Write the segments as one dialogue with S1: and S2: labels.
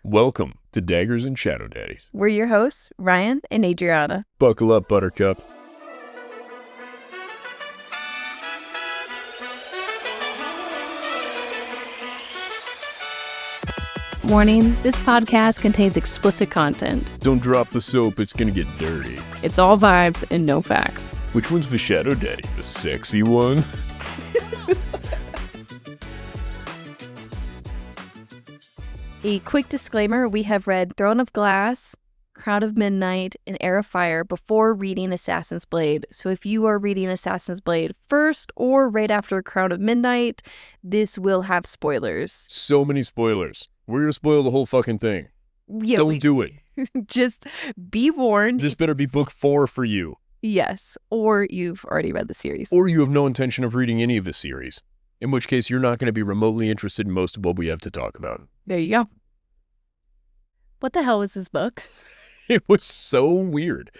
S1: Welcome to Daggers and Shadow Daddies.
S2: We're your hosts, Ryan and Adriana.
S1: Buckle up, Buttercup.
S2: Warning, this podcast contains explicit content.
S1: Don't drop the soap, it's gonna get dirty.
S2: It's all vibes and no facts.
S1: Which one's the Shadow Daddy? The sexy one?
S2: A quick disclaimer, we have read Throne of Glass, Crown of Midnight, and Heir of Fire before reading Assassin's Blade. So if you are reading Assassin's Blade first or right after Crown of Midnight, this will have spoilers.
S1: So many spoilers. We're gonna spoil the whole fucking thing.
S2: Yeah,
S1: Don't do it.
S2: Just be warned.
S1: This better be book 4 for you.
S2: Yes, or you've already read the series.
S1: Or you have no intention of reading any of the series. In which case, you're not going to be remotely interested in most of what we have to talk about.
S2: There you go. What the hell was this book?
S1: It was so weird.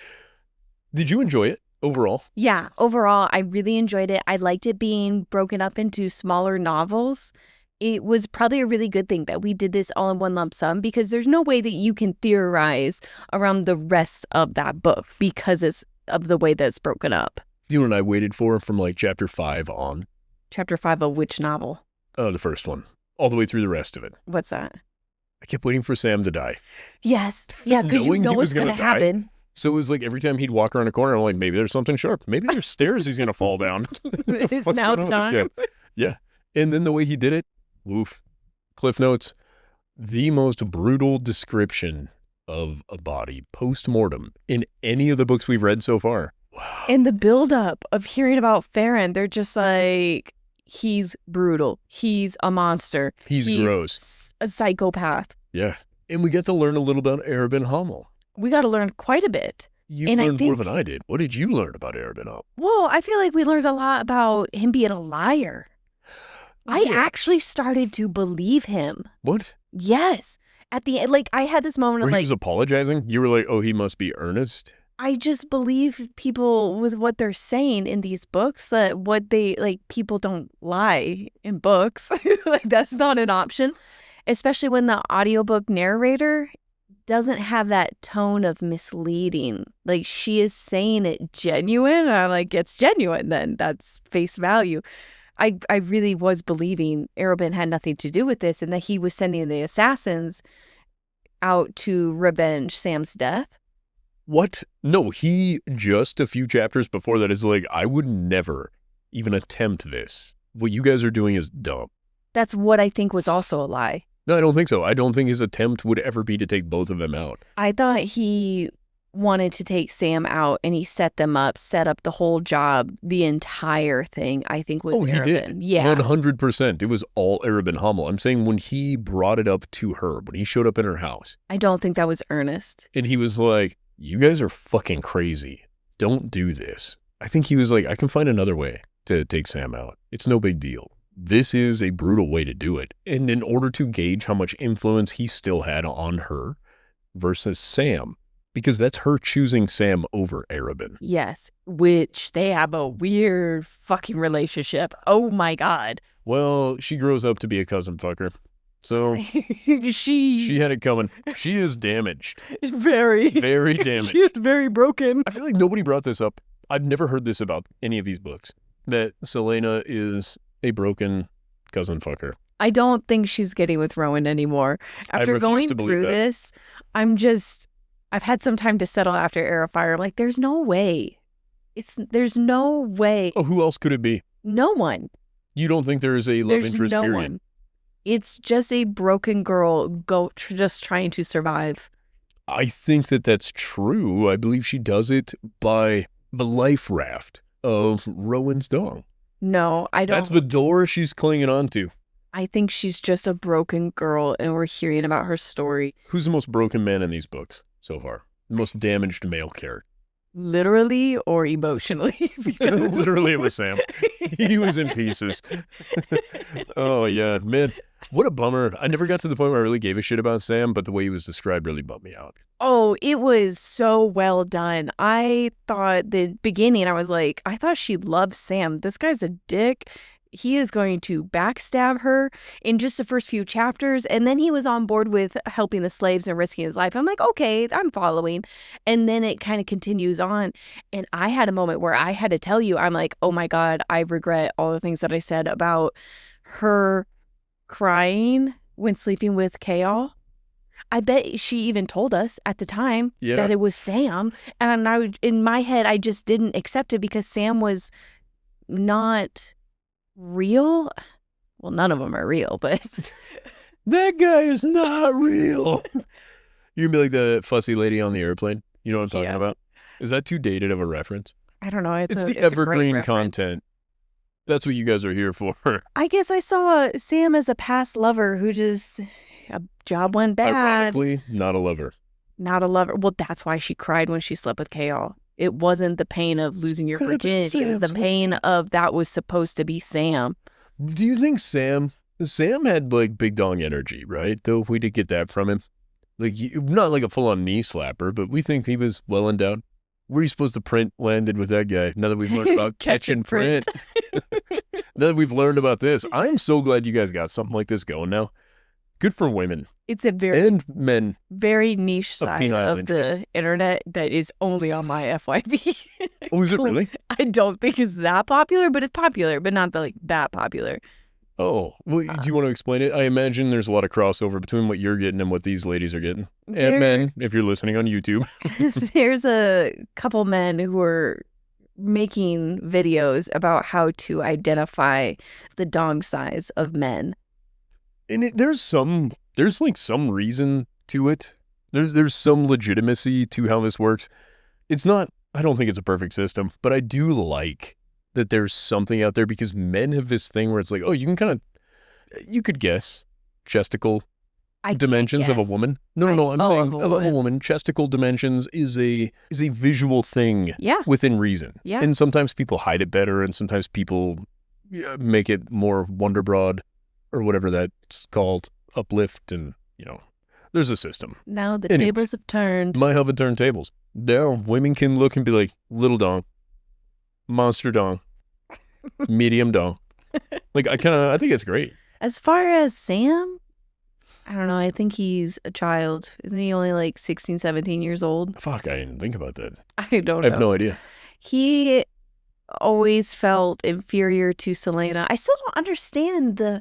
S1: Did you enjoy it overall?
S2: Yeah, overall, I really enjoyed it. I liked it being broken up into smaller novels. It was probably a really good thing that we did this all in one lump sum because there's no way that you can theorize around the rest of that book because it's of the way that it's broken up.
S1: You know what I waited for from like chapter 5 on?
S2: Chapter 5 of which novel?
S1: The first one. All the way through the rest of it.
S2: What's that?
S1: I kept waiting for Sam to die.
S2: Yes. Yeah, because you
S1: Knowing
S2: know
S1: he was
S2: what's going to
S1: gonna die.
S2: happen.
S1: So it was like every time he'd walk around a corner, I'm like, maybe there's something sharp. Maybe there's stairs he's going to fall down.
S2: It's
S1: What's
S2: now
S1: going on with this
S2: time.
S1: guy? Yeah. And then the way he did it, oof. Cliff notes, the most brutal description of a body post-mortem in any of the books we've read so far. Wow.
S2: And the buildup of hearing about Farron, they're just like, he's brutal. He's a monster.
S1: He's gross.
S2: A psychopath.
S1: Yeah. And we get to learn a little about Arabin Hamel.
S2: We got to learn quite a bit.
S1: You
S2: And I
S1: learned more
S2: think-
S1: than I did. What did you learn about Arabin Hamel?
S2: Well, I feel like we learned a lot about him being a liar. I actually started to believe him.
S1: What?
S2: Yes. At the end, like, I had this moment
S1: Where
S2: of
S1: he
S2: like,
S1: was apologizing? You were like, oh, he must be earnest?
S2: I just believe people with what they're saying in these books, that what they, like, people don't lie in books. Like, that's not an option, especially when the audiobook narrator doesn't have that tone of misleading. Like, she is saying it genuine. I'm like, it's genuine then. That's face value. I really was believing Arabin had nothing to do with this and that he was sending the assassins out to revenge Sam's death.
S1: What? No, he just a few chapters before that is like, I would never even attempt this. What you guys are doing is dumb.
S2: That's what I think was also a lie.
S1: No, I don't think so. I don't think his attempt would ever be to take both of them out.
S2: I thought he wanted to take Sam out and he set them up, set up the whole job, the entire thing, I think was
S1: Oh, he
S2: Arabin.
S1: did.
S2: Yeah.
S1: 100%. It was all Arabin Hamel. I'm saying when he brought it up to her, when he showed up in her house,
S2: I don't think that was Ernest.
S1: and he was like, you guys are fucking crazy. Don't do this. I think he was like, I can find another way to take Sam out. It's no big deal. This is a brutal way to do it. And in order to gauge how much influence he still had on her versus Sam, because that's her choosing Sam over Arabin.
S2: Yes, which they have a weird fucking relationship. Oh my God.
S1: Well, she grows up to be a cousin fucker. So
S2: she
S1: she had it coming. She is damaged.
S2: very,
S1: Very damaged.
S2: She is very broken.
S1: I feel like nobody brought this up. I've never heard this about any of these books. That Selena is a broken cousin fucker.
S2: I don't think she's getting with Rowan anymore. After
S1: refuse
S2: going
S1: to believe
S2: through
S1: that.
S2: this, I've had some time to settle after Heir of Fire. I'm like, there's no way. There's no way.
S1: Oh, who else could it be?
S2: No one.
S1: You don't think there is a love
S2: There's
S1: interest
S2: no
S1: period?
S2: one. It's just a broken girl just trying to survive.
S1: I think that that's true. I believe she does it by the life raft of Rowan's dong.
S2: No, I don't.
S1: That's the door she's clinging on to.
S2: I think she's just a broken girl and we're hearing about her story.
S1: Who's the most broken man in these books so far? The most damaged male character.
S2: Literally or emotionally? Because-
S1: Literally, it was Sam. He was in pieces. Oh, yeah. Man, what a bummer. I never got to the point where I really gave a shit about Sam, but the way he was described really bummed me out.
S2: Oh, it was so well done. I thought the beginning, I was like, I thought she loved Sam. This guy's a dick. he is going to backstab her in just the first few chapters. And then he was on board with helping the slaves and risking his life. I'm like, okay, I'm following. And then it kind of continues on. And I had a moment where I had to tell you, I'm like, oh my God, I regret all the things that I said about her crying when sleeping with Kale. I bet she even told us at the time that it was Sam. And in my head, I just didn't accept it because Sam was not real. Well, none of them are real, but
S1: that guy is not real. You're gonna be like the fussy lady on the airplane. You know what I'm talking about? Is that too dated of a reference?
S2: I don't know. It's
S1: the evergreen content. That's what you guys are here for.
S2: I guess I saw Sam as a past lover who just a job went bad.
S1: Ironically, not a lover.
S2: Not a lover. Well, that's why she cried when she slept with Kale. It wasn't the pain of losing your virginity. It was the pain of that was supposed to be Sam.
S1: Do you think Sam had like big dong energy, right? Though we did get that from him. Like, not like a full-on knee slapper, but we think he was well endowed. Where are you supposed to print landed with that guy? Now that we've learned about catch and print. Now that we've learned about this, I'm so glad you guys got something like this going now. Good for women.
S2: It's a
S1: and men.
S2: Very niche side of the internet that is only on my FYP.
S1: Oh, is it really?
S2: I don't think it's that popular, but it's popular, but not that popular.
S1: Oh, well, do you want to explain it? I imagine there's a lot of crossover between what you're getting and what these ladies are getting. And men, if you're listening on YouTube.
S2: There's a couple men who are making videos about how to identify the dong size of men.
S1: And there's like some reason to it. There's some legitimacy to how this works. It's not, I don't think it's a perfect system, but I do like that there's something out there because men have this thing where it's like, oh, you could guess chesticle dimensions of a woman. No, I'm saying of a woman. Chesticle dimensions is a visual thing within reason. Yeah. And sometimes people hide it better and sometimes people make it more wonder broad or whatever that's called, uplift, and, there's a system.
S2: Now the tables have turned.
S1: Might have turned tables. Now women can look and be like, little dong, monster dong, medium dong. Like, I think it's great. As
S2: far as Sam, I don't know. I think he's a child. Isn't he only like 16, 17 years old?
S1: Fuck, I didn't think about that.
S2: I don't know.
S1: I have no idea.
S2: He always felt inferior to Selena. I still don't understand the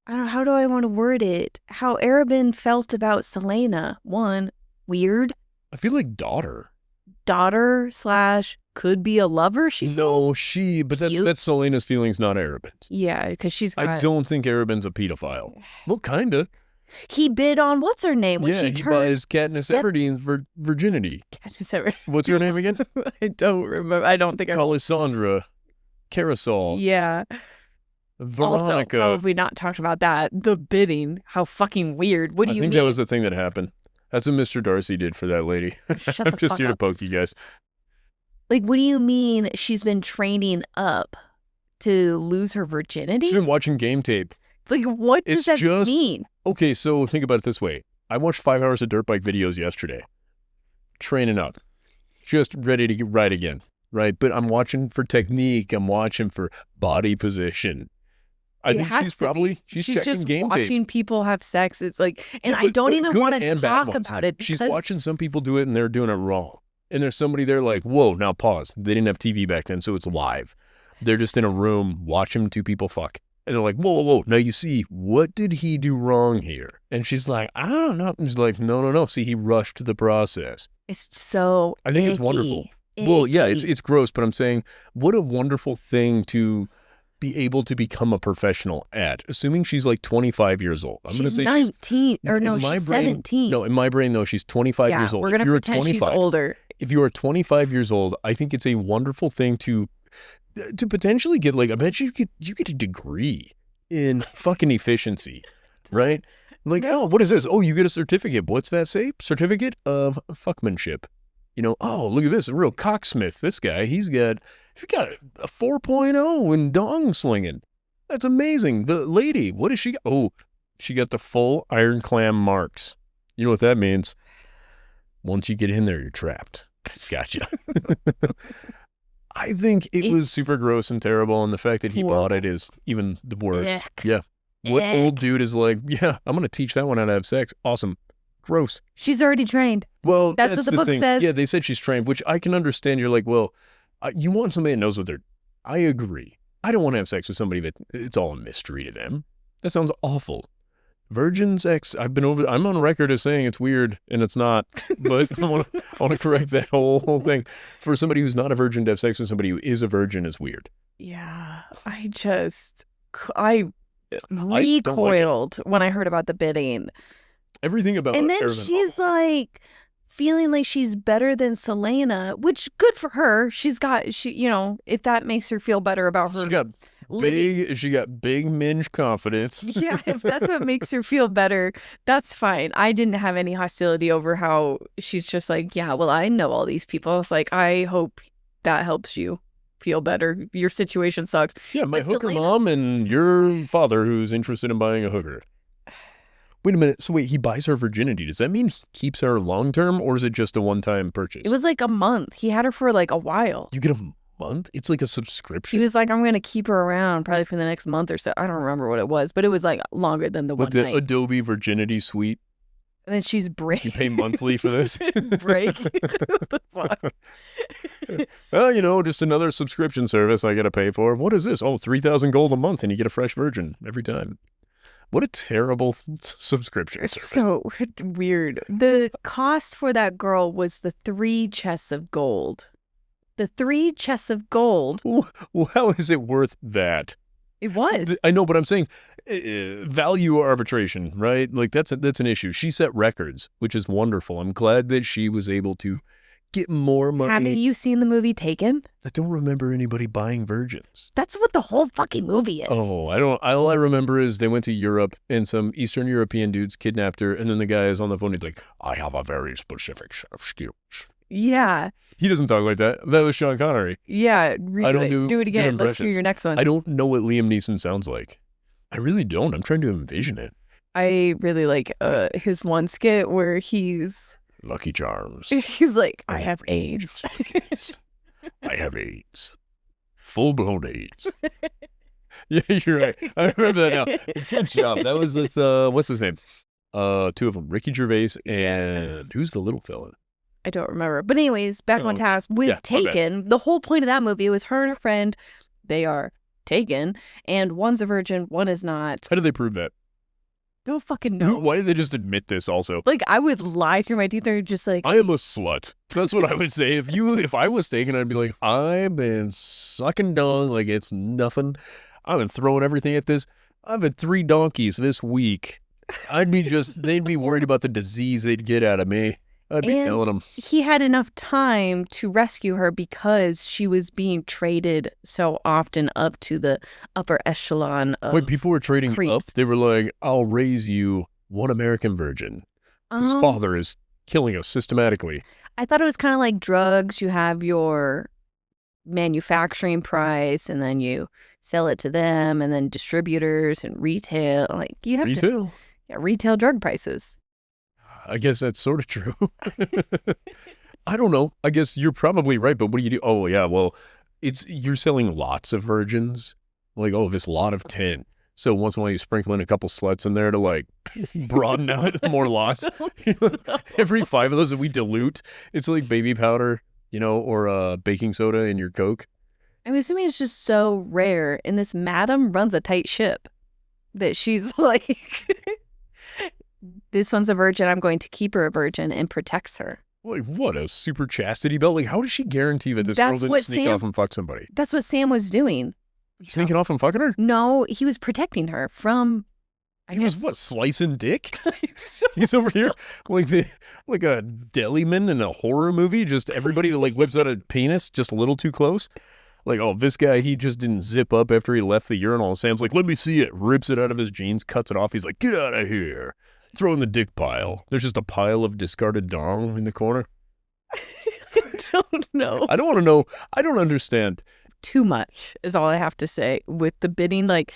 S2: I don't know, how do I want to word it? How Arabin felt about Selena. One, weird.
S1: I feel like daughter
S2: / could be a lover, she said.
S1: No, but that's Selena's feelings, not Arabin's.
S2: Yeah, because she's got...
S1: I don't think Arabin's a pedophile. Well, kinda.
S2: He bid on what's her name when she turned...
S1: buys Katniss Everdeen's virginity.
S2: Katniss Everdeen.
S1: What's her name again?
S2: I don't remember. I don't think
S1: Cassandra. Carousel.
S2: Yeah.
S1: Veronica.
S2: Also, how have we not talked about that? The bidding. How fucking weird. What do you mean?
S1: I think that was the thing that happened. That's what Mr. Darcy did for that lady. I'm just here to poke you guys.
S2: Like, what do you mean she's been training up to lose her virginity?
S1: She's been watching game tape.
S2: Like, what does that mean?
S1: Okay, so think about it this way. I watched 5 hours of dirt bike videos yesterday. Training up. Just ready to ride again, right? But I'm watching for technique. I'm watching for body position. I think she's checking
S2: just
S1: game
S2: watching
S1: tape.
S2: People have sex. It's like, and I don't even want to talk about it.
S1: She's watching some people do it and they're doing it wrong. And there's somebody there like, whoa, now pause. They didn't have TV back then, so it's live. They're just in a room watching two people fuck. And they're like, whoa. Now you see, what did he do wrong here? And she's like, I don't know. And she's like, no. See, he rushed the process.
S2: It's so
S1: I think it's wonderful. Well, yeah, it's gross, but I'm saying, what a wonderful thing to be able to become a professional at, assuming she's like 25 years old. I'm going to say
S2: 19, or no, she's 17.
S1: No, in my brain, no, she's 25 years old.
S2: We're going to pretend she's older.
S1: If you are 25 years old, I think it's a wonderful thing to potentially get, like, I bet you get a degree in fucking efficiency, right? Like, oh, what is this? Oh, you get a certificate. What's that say? Certificate of fuckmanship. Oh, look at this, a real cocksmith. This guy, he got a 4.0 in dong slinging. That's amazing. The lady, what does she got? Oh, she got the full iron clam marks. You know what that means? Once you get in there, you're trapped. It's gotcha. I think it was
S2: It's
S1: super gross and terrible, and the fact that he bought it
S2: horrible.
S1: is even the worst.
S2: Ick.
S1: Yeah. What old
S2: Ick.
S1: dude is like, yeah, I'm going to teach that one how to have sex. Awesome. Gross.
S2: She's already trained.
S1: Well,
S2: That's what the book
S1: thing.
S2: says.
S1: Yeah, they said she's trained, which I can understand. You're like, well, you want somebody that knows what they're. I agree. I don't want to have sex with somebody that it's all a mystery to them. That sounds awful. Virgin sex. I'm on record as saying it's weird, and it's not. But I want to correct that whole thing. For somebody who's not a virgin to have sex with somebody who is a virgin is weird.
S2: Yeah, I
S1: don't like it.
S2: recoiled when I heard about the bidding.
S1: Everything about
S2: And then
S1: Arabin
S2: she's like feeling like she's better than Selena, which good for her. If that makes her feel better about her.
S1: She got big minge confidence.
S2: Yeah, if that's what makes her feel better, that's fine. I didn't have any hostility over how she's just like, yeah, well, I know all these people. It's like, I hope that helps you feel better. Your situation sucks.
S1: Yeah, my
S2: But
S1: hooker
S2: Selena-
S1: mom and your father who's interested in buying a hooker. Wait a minute. So wait, he buys her virginity. Does that mean he keeps her long term, or is it just a one-time purchase?
S2: It was like a month. He had her for like a while.
S1: You get a month? It's like a
S2: He
S1: subscription.
S2: was like, I'm going to keep her around probably for the next month or so. I don't remember what it was, but it was like longer than the
S1: With
S2: one
S1: the
S2: night.
S1: Adobe Virginity Suite.
S2: And then she's break.
S1: You pay monthly for this?
S2: break. What the fuck?
S1: Well, just another subscription service I got to pay for. What is this? Oh, 3,000 gold a month and you get a fresh virgin every time. What a terrible subscription
S2: It's
S1: service.
S2: so weird. The cost for that girl was the 3 chests of gold. The 3 chests of gold.
S1: Well, how is it worth that?
S2: It was.
S1: I know, but I'm saying value arbitration, right? Like that's an issue. She set records, which is wonderful. I'm glad that she was able to get more money.
S2: Haven't you seen the movie Taken?
S1: I don't remember anybody buying virgins.
S2: That's what the whole fucking movie is.
S1: Oh, I don't. All I remember is they went to Europe and some Eastern European dudes kidnapped her, and then the guy is on the phone. He's like, "I have a very specific set of skills."
S2: Yeah.
S1: He doesn't talk like that. That was Sean Connery.
S2: Yeah.
S1: I don't do
S2: it again.
S1: good
S2: Let's hear
S1: impressions.
S2: your next one.
S1: I don't know what Liam Neeson sounds like. I really don't. I'm trying to envision it.
S2: I really like his one skit where he's
S1: Lucky Charms.
S2: like, I have AIDS.
S1: I have AIDS. Full-blown AIDS. Yeah, you're right. I remember that now. Good job. That was with, what's his name? 2 of them. Ricky Gervais and who's the little fella?
S2: I don't remember. But anyways, back on task with
S1: yeah, my bad.
S2: Taken. The whole point of that movie was her and her friend. They are taken, and one's a virgin, one is not.
S1: How do they prove that?
S2: Don't fucking know.
S1: Why did they just admit this also?
S2: Like, I would lie through my teeth. They're just like,
S1: I am a slut. That's what I would say. If I was taken, I'd be like, I've been sucking dong like it's nothing. I've been throwing everything at this. I've had 3 donkeys this week. They'd be worried about the disease they'd get out of me. I'd be telling them.
S2: He had enough time to rescue her because she was being traded so often up to the upper echelon of
S1: Wait, people were trading
S2: creeps.
S1: up? They were like, I'll raise you one American virgin whose father is killing us systematically.
S2: I thought it was kind of like drugs. You have your manufacturing price and then you sell it to them and then distributors and retail. Like you have
S1: Retail?
S2: retail drug prices.
S1: I guess that's sort of true. I don't know. I guess you're probably right, but what do you do? Oh, yeah, well, you're selling lots of virgins. Like, oh, this lot of 10. So once in a while you sprinkle in a couple sluts in there to like broaden out more lots. Every 5 of those that we dilute, it's like baby powder, or baking soda in your Coke.
S2: I'm assuming it's just so rare. And this madam runs a tight ship that she's like, this one's a virgin. I'm going to keep her a virgin and protects her.
S1: Like, what, a super chastity belt? Like, how does she guarantee that this
S2: That's
S1: girl
S2: what
S1: didn't sneak
S2: Sam-
S1: off and fuck somebody?
S2: That's what Sam was doing.
S1: Sneaking off and fucking her?
S2: No, he was protecting her from,
S1: He was what, slicing dick? He's over here like a deliman in a horror movie. Just everybody like whips out a penis just a little too close. Like, oh, this guy, he just didn't zip up after he left the urinal. Sam's like, let me see it. Rips it out of his jeans, cuts it off. He's like, get out of here. Throw in the dick pile. There's just a pile of discarded dong in the corner.
S2: I don't know.
S1: I don't want to know. I don't understand.
S2: Too much is all I have to say with the bidding. Like,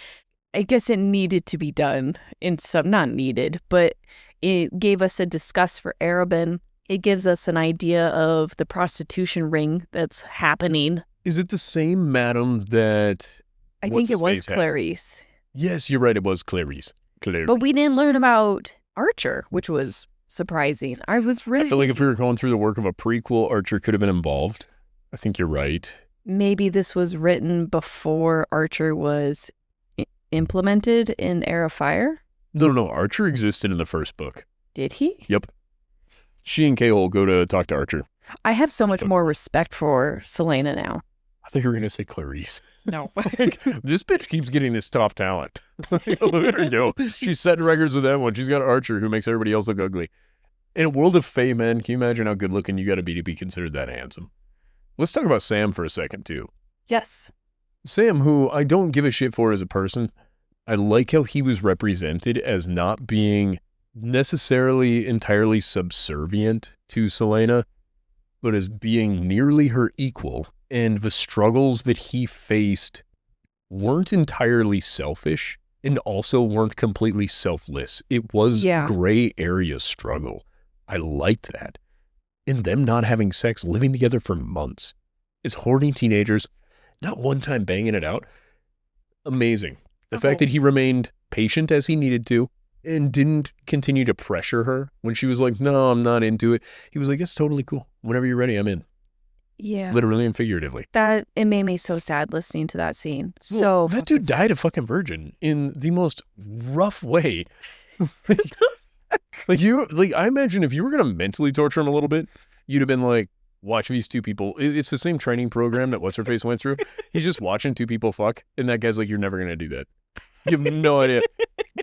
S2: I guess it needed to be done in some, not needed, but it gave us a discuss for Arabin. It gives us an idea of the prostitution ring that's happening
S1: Is it the same madam that...
S2: I
S1: what's
S2: think it
S1: his
S2: was
S1: face had?
S2: Clarice.
S1: Yes, you're right. It was Clarice.
S2: But we didn't learn about Archer, which was surprising. I was really...
S1: I feel like if we were going through the work of a prequel, Archer could have been involved. I think you're right.
S2: Maybe this was written before Archer was implemented in Heir of Fire?
S1: No. Archer existed in the first book.
S2: Did he?
S1: Yep. She and K-Hole go to talk to Archer.
S2: I have so much more respect for Selena now.
S1: I thought you were going to say Clarice.
S2: No.
S1: This bitch keeps getting this top talent. Look at her go. She's setting records with that one. She's got Archer, who makes everybody else look ugly. In a world of Fae men, can you imagine how good looking you got to be considered that handsome? Let's talk about Sam for a second, too.
S2: Yes.
S1: Sam, who I don't give a shit for as a person, I like how he was represented as not being necessarily entirely subservient to Selena, but as being nearly her equal. And the struggles that he faced weren't entirely selfish and also weren't completely selfless. It was gray area struggle. I liked that. And them not having sex, living together for months. As horny teenagers, not one time banging it out. Amazing. The fact that he remained patient as he needed to and didn't continue to pressure her when she was like, no, I'm not into it. He was like, it's totally cool. Whenever you're ready, I'm in.
S2: Yeah.
S1: Literally and figuratively.
S2: It made me so sad listening to that scene.
S1: Well, that dude died a fucking virgin in the most rough way. I imagine if you were going to mentally torture him a little bit, you'd have been like, watch these two people. It's the same training program that What's-Her-Face went through. He's just watching two people fuck. And that guy's like, you're never going to do that. You have no idea.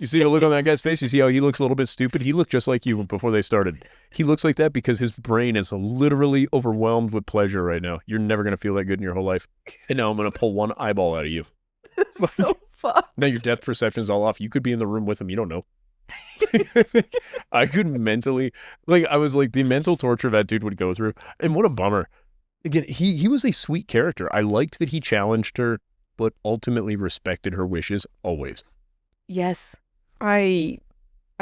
S1: You see the look on that guy's face? You see how he looks a little bit stupid? He looked just like you before they started. He looks like that because his brain is literally overwhelmed with pleasure right now. You're never going to feel that good in your whole life. And now I'm going to pull one eyeball out of you.
S2: So fucked.
S1: Now your depth perception's all off. You could be in the room with him. You don't know. I could mentally, I was like, the mental torture that dude would go through. And what a bummer. Again, he was a sweet character. I liked that he challenged her, but ultimately respected her wishes always.
S2: Yes. I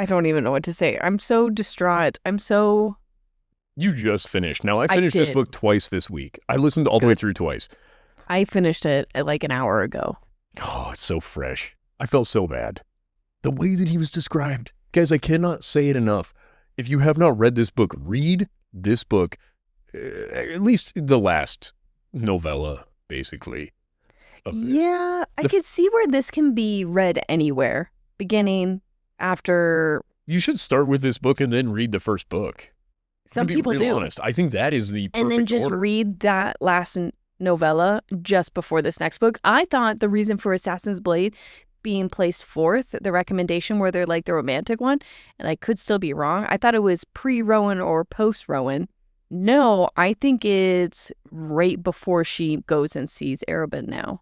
S2: don't even know what to say. I'm so distraught.
S1: You just finished. Now, I finished this book twice this week. I listened all the way through twice.
S2: I finished it like an hour ago.
S1: Oh, it's so fresh. I felt so bad. The way that he was described. Guys, I cannot say it enough. If you have not read this book, read this book. At least the last novella, basically.
S2: Yeah, I could see where this can be read anywhere. Beginning, after.
S1: You should start with this book and then read the first book.
S2: Some people do.
S1: Honest. I think that is the perfect
S2: and then just
S1: order.
S2: read that last novella just before this next book. I thought the reason for Assassin's Blade being placed fourth, the recommendation where they're like the romantic one, and I could still be wrong. I thought it was pre-Rowan or post-Rowan. No, I think it's right before she goes and sees Arobin now.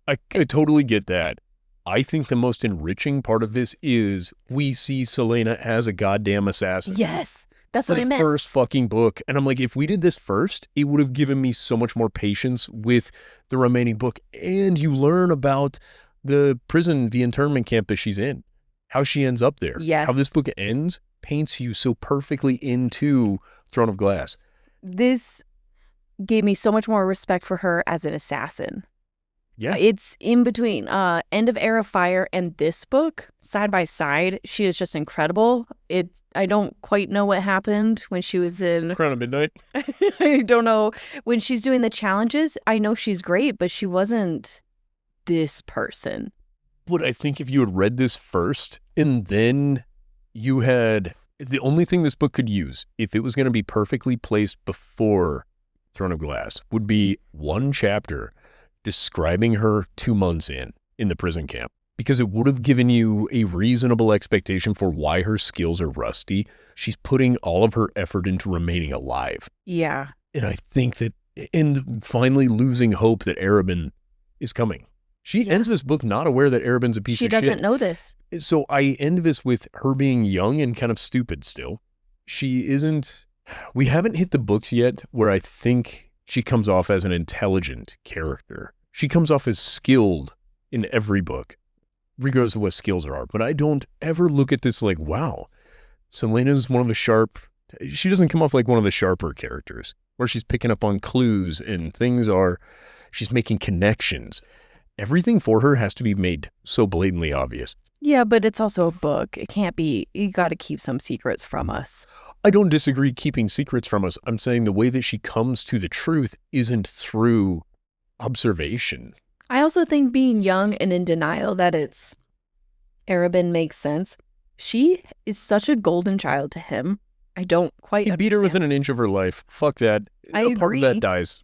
S1: I totally get that. I think the most enriching part of this is we see Selena as a goddamn assassin.
S2: Yes, that's what I meant.
S1: The first fucking book. And I'm like, if we did this first, it would have given me so much more patience with the remaining book. And you learn about the prison, the internment camp that she's in, how she ends up there.
S2: Yes.
S1: How this book ends paints you so perfectly into Throne of Glass.
S2: This gave me so much more respect for her as an assassin.
S1: Yeah.
S2: It's in between End of Heir of Fire and this book, side by side. She is just incredible. I don't quite know what happened when she was in
S1: Crown of Midnight.
S2: I don't know. When she's doing the challenges, I know she's great, but she wasn't this person.
S1: But I think if you had read this first and then you had the only thing this book could use, if it was going to be perfectly placed before Throne of Glass, would be one chapter describing her 2 months in the prison camp, because it would have given you a reasonable expectation for why her skills are rusty. She's putting all of her effort into remaining alive.
S2: Yeah.
S1: And I think that, and finally losing hope that Arobin is coming. She ends this book not aware that Arobin's a piece of shit.
S2: She doesn't know this.
S1: So I end this with her being young and kind of stupid still. We haven't hit the books yet where I think she comes off as an intelligent character. She comes off as skilled in every book, regardless of what skills there are. But I don't ever look at this like, wow, Selena's one of the sharp She doesn't come off like one of the sharper characters where she's picking up on clues and she's making connections. Everything for her has to be made so blatantly obvious.
S2: Yeah, but it's also a book. It can't be, you got to keep some secrets from us.
S1: I don't disagree keeping secrets from us. I'm saying the way that she comes to the truth isn't through observation.
S2: I also think being young and in denial that it's Arabin makes sense. She is such a golden child to him. I don't quite
S1: He beat her within an inch of her life. Fuck that.
S2: I
S1: A part of
S2: agree.
S1: that dies.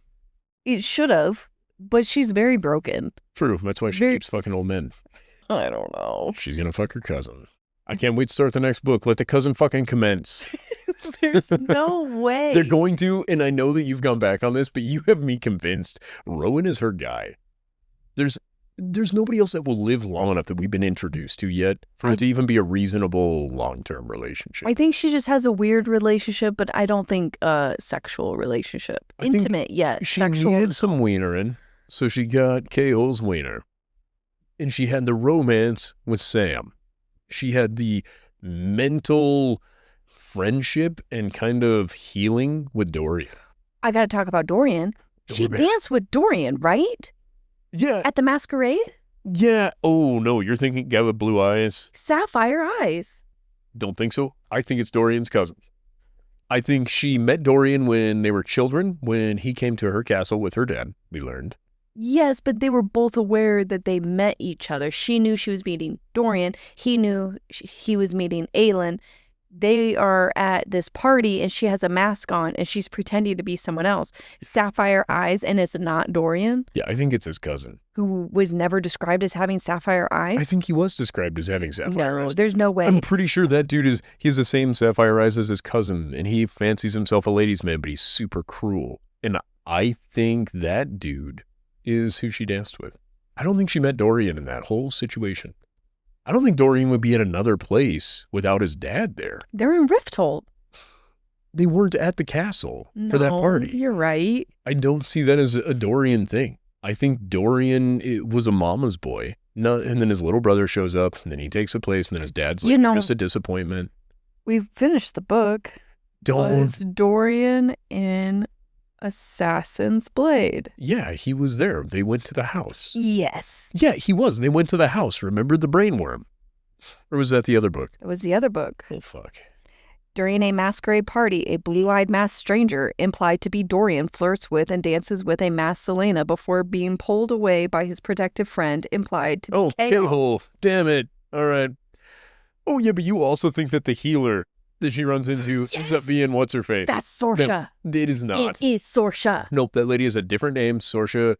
S2: It should have, but she's very broken.
S1: True. That's why she keeps fucking old men.
S2: I don't know.
S1: She's gonna fuck her cousin. I can't wait to start the next book. Let the cousin fucking commence.
S2: There's no way.
S1: They're going to, and I know that you've gone back on this, but you have me convinced Rowan is her guy. There's nobody else that will live long enough that we've been introduced to yet for it to even be a reasonable long-term relationship.
S2: I think she just has a weird relationship, but I don't think a sexual relationship. Intimate, yes.
S1: She
S2: Sexual.
S1: needed some wiener in, so she got K.O.'s wiener. And she had the romance with Sam. She had the mental friendship and kind of healing with Dorian.
S2: I got to talk about Dorian. She danced with Dorian, right?
S1: Yeah.
S2: At the masquerade?
S1: Yeah. Oh, no, you're thinking guy with blue eyes?
S2: Sapphire eyes.
S1: Don't think so. I think it's Dorian's cousin. I think she met Dorian when they were children, when he came to her castle with her dad, we learned.
S2: Yes, but they were both aware that they met each other. She knew she was meeting Dorian. He knew he was meeting Aelin. They are at this party and she has a mask on and she's pretending to be someone else. Sapphire eyes, and it's not Dorian.
S1: Yeah, I think it's his cousin.
S2: Who was never described as having sapphire eyes?
S1: I think he was described as having sapphire eyes.
S2: No, there's no way.
S1: I'm pretty sure that dude he has the same sapphire eyes as his cousin, and he fancies himself a ladies' man, but he's super cruel. And I think that dude is who she danced with. I don't think she met Dorian in that whole situation. I don't think Dorian would be in another place without his dad there.
S2: They're in Rifthold.
S1: They weren't at the castle for that party.
S2: You're right.
S1: I don't see that as a Dorian thing. I think Dorian was a mama's boy. And then his little brother shows up, and then he takes a place, and then his dad's like, just a disappointment.
S2: We've finished the book. Was Dorian in Assassin's Blade?
S1: Yeah, he was there. They went to the house.
S2: Yes.
S1: Yeah, he was. They went to the house. Remember the brainworm? Or was that the other book?
S2: It was the other book.
S1: Oh, fuck.
S2: During a masquerade party, a blue-eyed masked stranger, implied to be Dorian, flirts with and dances with a masked Selena before being pulled away by his protective friend, implied to be
S1: K-hole. Damn it. All right. Oh, yeah, but you also think that the healer that she runs into ends up being what's-her-face.
S2: That's Sorsha.
S1: No, it is not.
S2: It is Sorsha.
S1: Nope, that lady has a different name. Sorsha's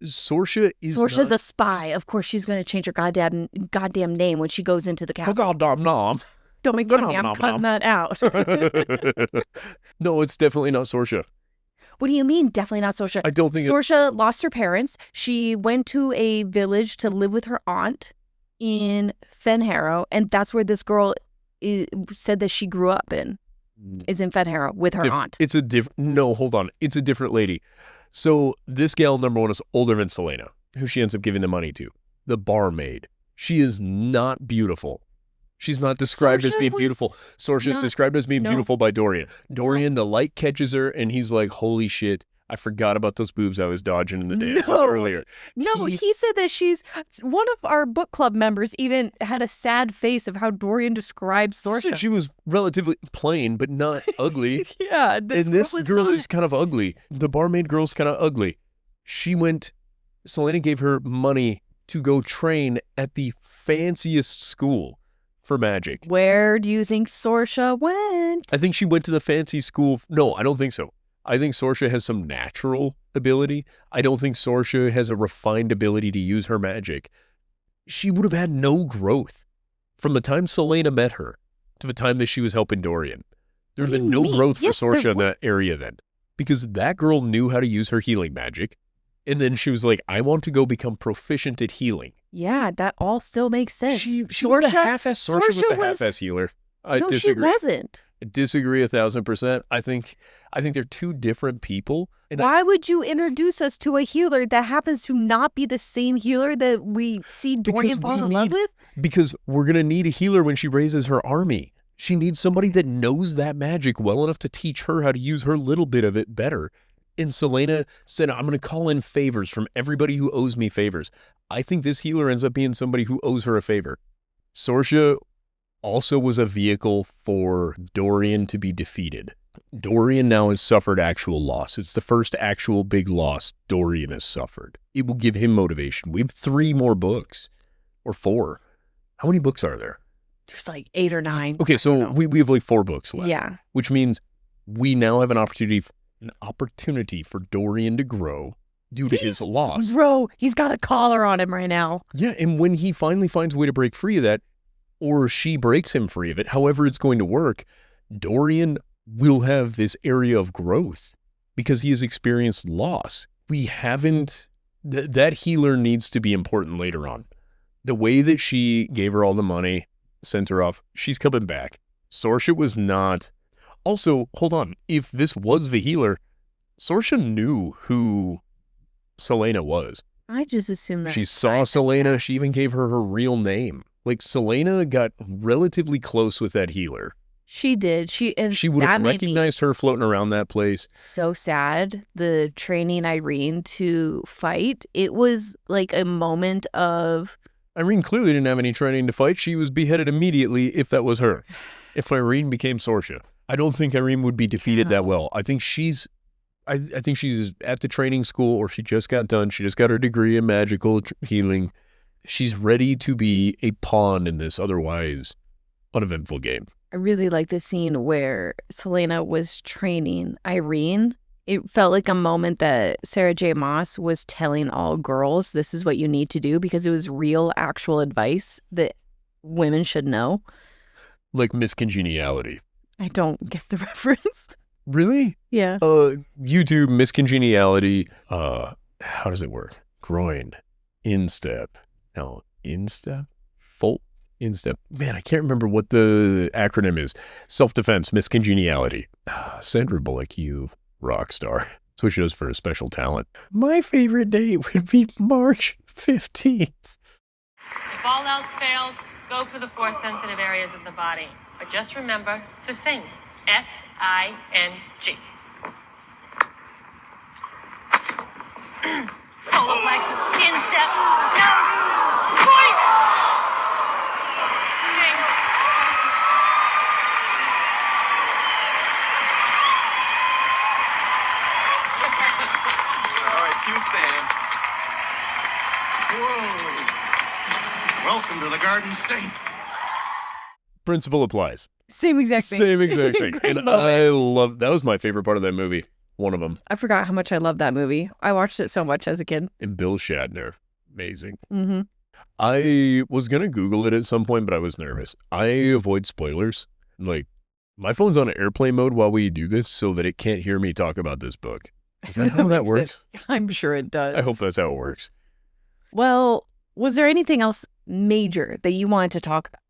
S2: a spy. Of course, she's going to change her goddamn name when she goes into the castle.
S1: Goddamn nom.
S2: Don't make fun of me. I'm cutting that out.
S1: No, it's definitely not Sorsha.
S2: What do you mean, definitely not Sorsha?
S1: I don't think
S2: Sorsha lost her parents. She went to a village to live with her aunt in Fenharrow, and that's where this girl said that she grew up in, is in Fenharrow with her aunt.
S1: It's a different... No, hold on. It's a different lady. So this gal, number one, is older than Selena, who she ends up giving the money to. The barmaid. She is not beautiful. She's not described as being beautiful. Sorsha is described as being beautiful by Dorian. Dorian, the light catches her, and he's like, holy shit, I forgot about those boobs I was dodging in the dances earlier.
S2: No, he said that she's... One of our book club members even had a sad face of how Dorian describes Sorsha.
S1: Said she was relatively plain, but not ugly.
S2: Yeah.
S1: This girl is kind of ugly. The barmaid girl's kind of ugly. Selena gave her money to go train at the fanciest school for magic.
S2: Where do you think Sorsha went?
S1: I think she went to the fancy school. No, I don't think so. I think Sorsha has some natural ability. I don't think Sorsha has a refined ability to use her magic. She would have had no growth from the time Selena met her to the time that she was helping Dorian. There would have been no growth for Sorsha in that area then, because that girl knew how to use her healing magic. And then she was like, I want to go become proficient at healing.
S2: Yeah, that all still makes sense.
S1: She was a half-ass. Sorsha was a half-ass healer. I disagree.
S2: She wasn't.
S1: I disagree 1,000%. I think they're two different people. And
S2: why would you introduce us to a healer that happens to not be the same healer that we see Dorian fall in love with?
S1: Because we're going to need a healer when she raises her army. She needs somebody that knows that magic well enough to teach her how to use her little bit of it better. And Selena said, I'm going to call in favors from everybody who owes me favors. I think this healer ends up being somebody who owes her a favor. Sorsha also was a vehicle for Dorian to be defeated. Dorian now has suffered actual loss. It's the first actual big loss Dorian has suffered. It will give him motivation. We have 3 more books. Or 4. How many books are there?
S2: There's like 8 or 9.
S1: Okay, so we have like 4 books left.
S2: Yeah.
S1: Which means we now have an opportunity for Dorian to grow due to his loss.
S2: Bro, he's got a collar on him right now.
S1: Yeah, and when he finally finds a way to break free of that, or she breaks him free of it, however it's going to work, Dorian will have this area of growth because he has experienced loss. We haven't... that healer needs to be important later on. The way that she gave her all the money, sent her off, she's coming back. Sorsha was not... Also, hold on. If this was the healer, Sorsha knew who Selena was.
S2: I just assumed that.
S1: She saw Selena. She even gave her real name. Like, Selena got relatively close with that healer.
S2: She did. She
S1: would have recognized her floating around that place.
S2: So sad. The training Irene to fight, it was like a moment of...
S1: Irene clearly didn't have any training to fight. She was beheaded immediately if that was her. If Irene became Sorsha. I don't think Irene would be defeated that well. I think she's at the training school, or she just got done. She just got her degree in magical healing. She's ready to be a pawn in this otherwise uneventful game.
S2: I really like the scene where Selena was training Irene. It felt like a moment that Sarah J. Maas was telling all girls, this is what you need to do, because it was real, actual advice that women should know.
S1: Like Miss Congeniality.
S2: I don't get the reference.
S1: Really?
S2: Yeah.
S1: YouTube, Miss Congeniality. How does it work? Groin. Instep. No, instep? Fold? Instep. Man, I can't remember what the acronym is. Self-defense, Miss Congeniality. Sandra Bullock, you rock star. That's what she does for a special talent. My favorite date would be March 15th.
S3: If all else fails, go for the 4 sensitive areas of the body. But just remember to sing. S-I-N-G. Solar plexus, instep, nose, point. Sing.
S4: All right, cue stand. Whoa. Welcome to the Garden State.
S1: Principle applies.
S2: Same exact thing.
S1: Same exact thing.
S2: Great
S1: And
S2: moment.
S1: that was my favorite part of that movie. One of them.
S2: I forgot how much I loved that movie. I watched it so much as a kid.
S1: And Bill Shatner. Amazing.
S2: Mm-hmm.
S1: I was going to Google it at some point, but I was nervous. I avoid spoilers. Like, my phone's on airplane mode while we do this so that it can't hear me talk about this book. Is that how that works?
S2: I'm sure it does.
S1: I hope that's how it works.
S2: Well, was there anything else major that you wanted to talk about?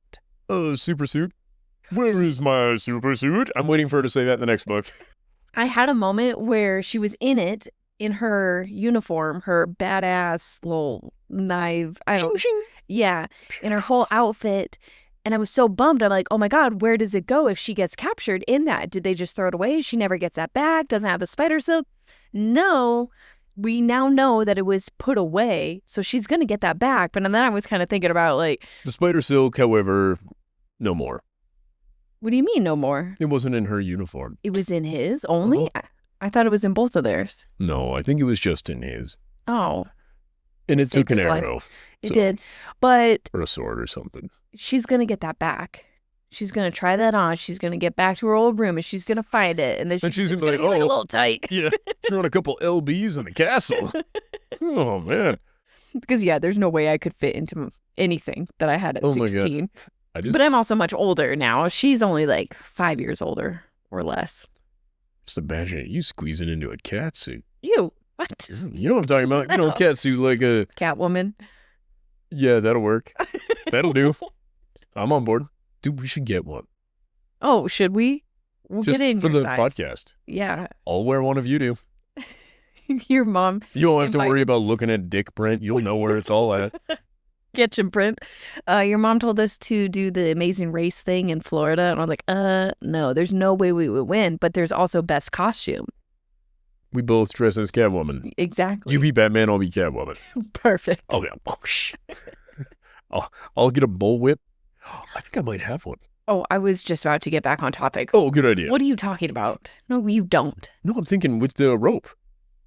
S1: Super suit. Where is my super suit? I'm waiting for her to say that in the next book.
S2: I had a moment where she was in it, in her uniform, her badass little knife. Yeah, in her whole outfit. And I was so bummed. I'm like, oh my God, where does it go if she gets captured in that? Did they just throw it away? She never gets that back? Doesn't have the spider silk? No. We now know that it was put away, so she's going to get that back. But then I was kind of thinking about, like...
S1: The spider silk, however, no more.
S2: What do you mean, no more?
S1: It wasn't in her uniform.
S2: It was in his only? I thought it was in both of theirs.
S1: No, I think it was just in his.
S2: Oh.
S1: And it took an
S2: his life.
S1: arrow.
S2: It did. But...
S1: Or a sword or something.
S2: She's going to get that back. She's going to try that on. She's going to get back to her old room and she's going to find it. And then she's going to be like, a little tight.
S1: Yeah. Throw in a couple LBs in the castle. Oh, man.
S2: Because, yeah, there's no way I could fit into anything that I had at 16. But I'm also much older now. She's only like 5 years older or less.
S1: Just imagine you squeezing into a cat suit.
S2: You? What?
S1: You know what I'm talking about? No. You know, a cat suit like a...
S2: Catwoman.
S1: Yeah, that'll work. That'll do. I'm on board. Dude, we should get one.
S2: Oh, should we? We'll
S1: just
S2: get in
S1: for
S2: your
S1: the
S2: size.
S1: podcast.
S2: Yeah.
S1: I'll wear one of you do.
S2: Your mom.
S1: You don't have to worry about looking at dick print. You'll know where it's all at.
S2: Kitchen print. Your mom told us to do the Amazing Race thing in Florida. And I'm like, no, there's no way we would win. But there's also best costume.
S1: We both dress as Catwoman.
S2: Exactly.
S1: You be Batman, I'll be Catwoman.
S2: Perfect.
S1: Oh, yeah. I'll get a bullwhip. I think I might have one.
S2: Oh, I was just about to get back on topic.
S1: Oh, good idea.
S2: What are you talking about? No, you don't.
S1: No, I'm thinking with the rope.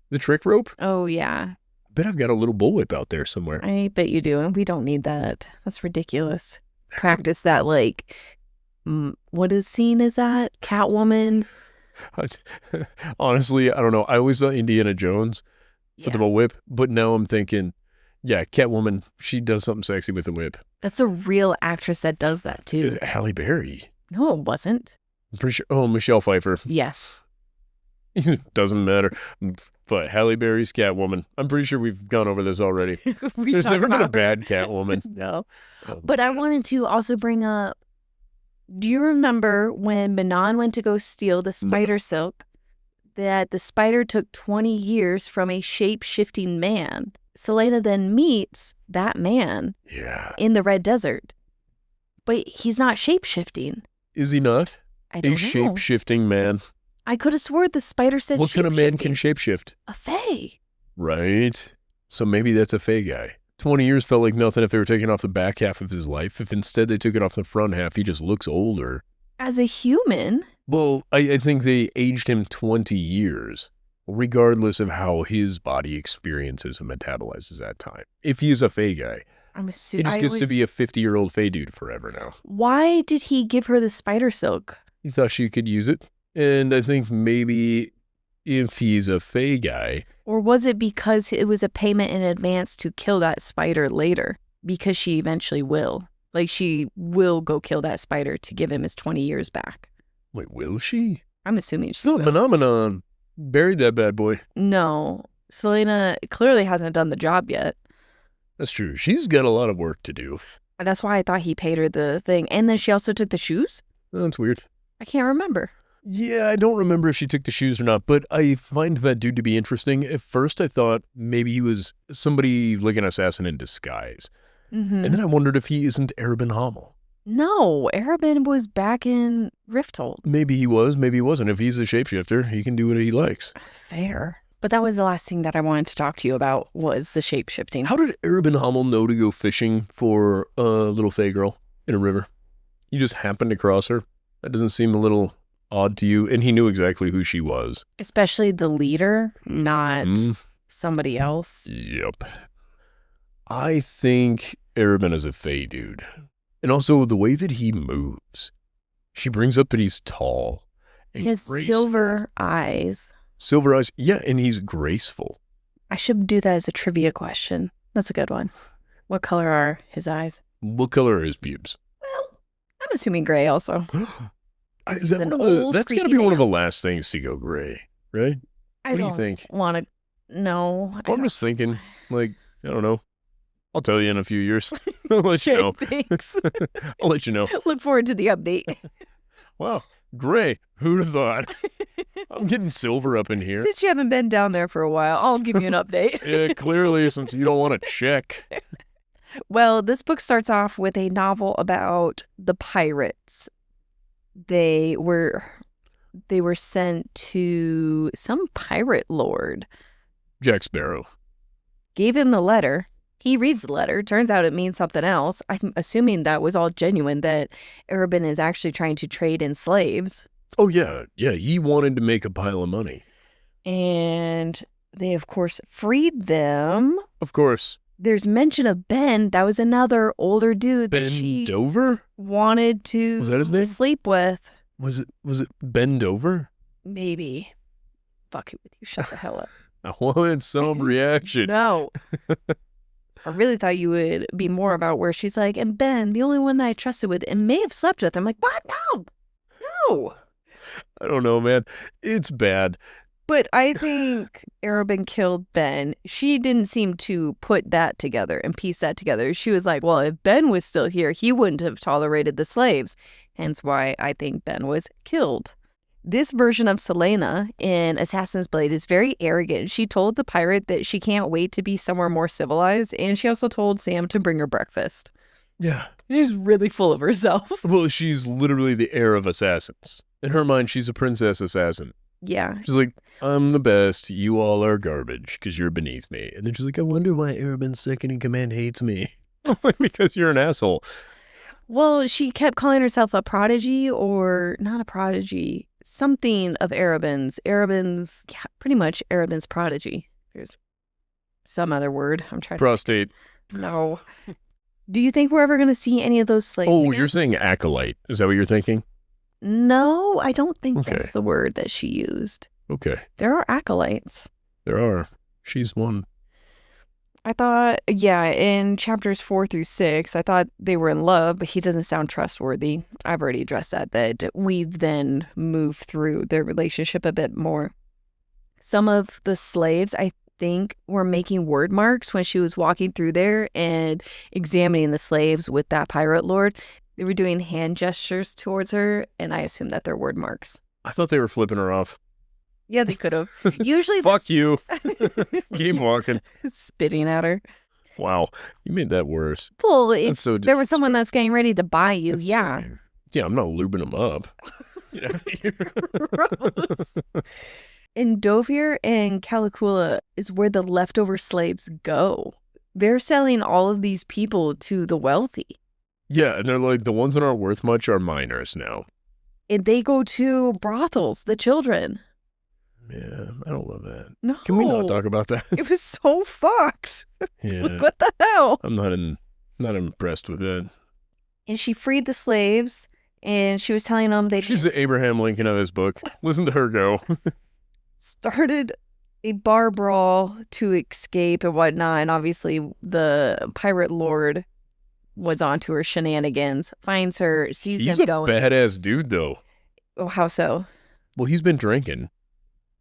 S1: The trick rope.
S2: Oh, yeah.
S1: Bet I've got a little bullwhip out there somewhere.
S2: I bet you do. And we don't need that. That's ridiculous. Practice that, like, what is scene is that? Catwoman?
S1: Honestly, I don't know. I always thought Indiana Jones for the whip, but now I'm thinking, yeah, Catwoman, she does something sexy with the whip.
S2: That's a real actress that does that, too.
S1: Is it Halle Berry?
S2: No, it wasn't.
S1: I'm pretty sure. Oh, Michelle Pfeiffer.
S2: Yes.
S1: Doesn't matter. But Halle Berry's Catwoman. I'm pretty sure we've gone over this already. There's never been a bad Catwoman.
S2: No. But I wanted to also bring up, do you remember when Manon went to go steal the spider silk, that the spider took 20 years from a shape-shifting man? Selena then meets that man in the Red Desert. But he's not shape-shifting.
S1: Is he not?
S2: I don't know.
S1: A shape-shifting man.
S2: I could have sworn the spider said
S1: what kind of man can shapeshift?
S2: A fae.
S1: Right. So maybe that's a fae guy. 20 years felt like nothing if they were taking off the back half of his life. If instead they took it off the front half, he just looks older.
S2: As a human?
S1: Well, I think they aged him 20 years, regardless of how his body experiences and metabolizes that time. If he is a fae guy, he just gets to be a 50-year-old fae dude forever now.
S2: Why did he give her the spider silk?
S1: He thought she could use it. And I think maybe if he's a fae guy.
S2: Or was it because it was a payment in advance to kill that spider later? Because she eventually will. Like, she will go kill that spider to give him his 20 years back.
S1: Wait, will she?
S2: I'm assuming she
S1: No,
S2: will.
S1: Phenomenon buried that bad boy.
S2: No. Selena clearly hasn't done the job yet.
S1: That's true. She's got a lot of work to do.
S2: That's why I thought he paid her the thing. And then she also took the shoes?
S1: That's weird.
S2: I can't remember.
S1: Yeah, I don't remember if she took the shoes or not, but I find that dude to be interesting. At first, I thought maybe he was somebody like an assassin in disguise.
S2: Mm-hmm.
S1: And then I wondered if he isn't Arabin Hamel.
S2: No, Arabin was back in Rifthold.
S1: Maybe he was, maybe he wasn't. If he's a shapeshifter, he can do what he likes.
S2: Fair. But that was the last thing that I wanted to talk to you about was the shape-shifting.
S1: How did Arabin Hamel know to go fishing for a little fae girl in a river? He just happened to cross her? That doesn't seem a little odd to you? And he knew exactly who she was.
S2: Especially the leader, not somebody else.
S1: Yep. I think Arabin is a fae dude. And also the way that he moves. She brings up that he's tall. And
S2: he has
S1: graceful.
S2: silver eyes.
S1: Silver eyes. Yeah, and he's graceful.
S2: I should do that as a trivia question. That's a good one. What color are his eyes?
S1: What color are his pubes?
S2: Well, I'm assuming gray also.
S1: Is that that's got to be one of the last things to go gray, right? What do you think?
S2: Want to? No.
S1: I'm just thinking, like, I don't know. I'll tell you in a few years. I'll let you know.
S2: Thanks.
S1: I'll let you know.
S2: Look forward to the update.
S1: Wow, gray. Who'd have thought? I'm getting silver up in here.
S2: Since you haven't been down there for a while, I'll give you an update.
S1: Yeah, clearly, since you don't want to check.
S2: Well, this book starts off with a novel about the pirates. They were sent to some pirate lord.
S1: Jack Sparrow.
S2: Gave him the letter. He reads the letter. Turns out it means something else. I'm assuming that was all genuine, that Arabin is actually trying to trade in slaves.
S1: Oh, yeah. Yeah, he wanted to make a pile of money.
S2: And they, of course, freed them.
S1: Of course.
S2: There's mention of Ben. That was another older dude that she
S1: Dover?
S2: wanted to
S1: Was that his name?
S2: sleep with.
S1: Was it Ben Dover?
S2: Maybe. Fuck it with you. Shut the hell up.
S1: I wanted some reaction.
S2: No. I really thought you would be more about where she's like, and Ben, the only one that I trusted with and may have slept with. I'm like, what? No.
S1: I don't know, man. It's bad.
S2: But I think Arabin killed Ben. She didn't seem to put that together and piece that together. She was like, well, if Ben was still here, he wouldn't have tolerated the slaves. Hence why I think Ben was killed. This version of Selena in Assassin's Blade is very arrogant. She told the pirate that she can't wait to be somewhere more civilized, and she also told Sam to bring her breakfast.
S1: Yeah.
S2: She's really full of herself.
S1: Well, she's literally the heir of assassins. In her mind, she's a princess assassin.
S2: Yeah.
S1: She's like, I'm the best. You all are garbage because you're beneath me. And then she's like, I wonder why Araban's second in command hates me. Because you're an asshole.
S2: Well, she kept calling herself a prodigy, or not a prodigy, something of Araban's. Yeah, pretty much Araban's prodigy. There's some other word. I'm trying
S1: Prostate.
S2: No. Do you think we're ever going to see any of those slaves
S1: Oh,
S2: again?
S1: you're saying acolyte. Is that what you're thinking?
S2: No, I don't think
S1: Okay.
S2: that's the word that she used.
S1: Okay.
S2: There are acolytes.
S1: There are. She's one.
S2: I thought, yeah, in chapters 4 through 6, I thought they were in love, but he doesn't sound trustworthy. I've already addressed that we've then moved through their relationship a bit more. Some of the slaves, I think, were making word marks when she was walking through there and examining the slaves with that pirate lord. They were doing hand gestures towards her, and I assume that they're word marks.
S1: I thought they were flipping her off.
S2: Yeah, they could have. Usually
S1: Fuck you. Keep walking.
S2: spitting at her.
S1: Wow. You made that worse.
S2: Well, if
S1: That's so
S2: there was someone that's getting ready to buy you,
S1: That's
S2: yeah.
S1: so- Yeah, I'm not lubing them up. Get out of here.
S2: In Dovir and Calicula is where the leftover slaves go. They're selling all of these people to the wealthy.
S1: Yeah, and they're like, the ones that aren't worth much are minors now.
S2: And they go to brothels, the children.
S1: Yeah, I don't love that.
S2: No.
S1: Can we not talk about that?
S2: It was so fucked.
S1: Yeah,
S2: Like, what the hell?
S1: I'm not impressed with that.
S2: And she freed the slaves, and she was telling them they
S1: She's the Abraham Lincoln of this book. Listen to her go.
S2: started a bar brawl to escape and whatnot. And obviously, the pirate lord was onto her shenanigans, finds her, sees
S1: He's
S2: them
S1: a
S2: going.
S1: badass dude, though.
S2: Oh, how so?
S1: Well, he's been drinking.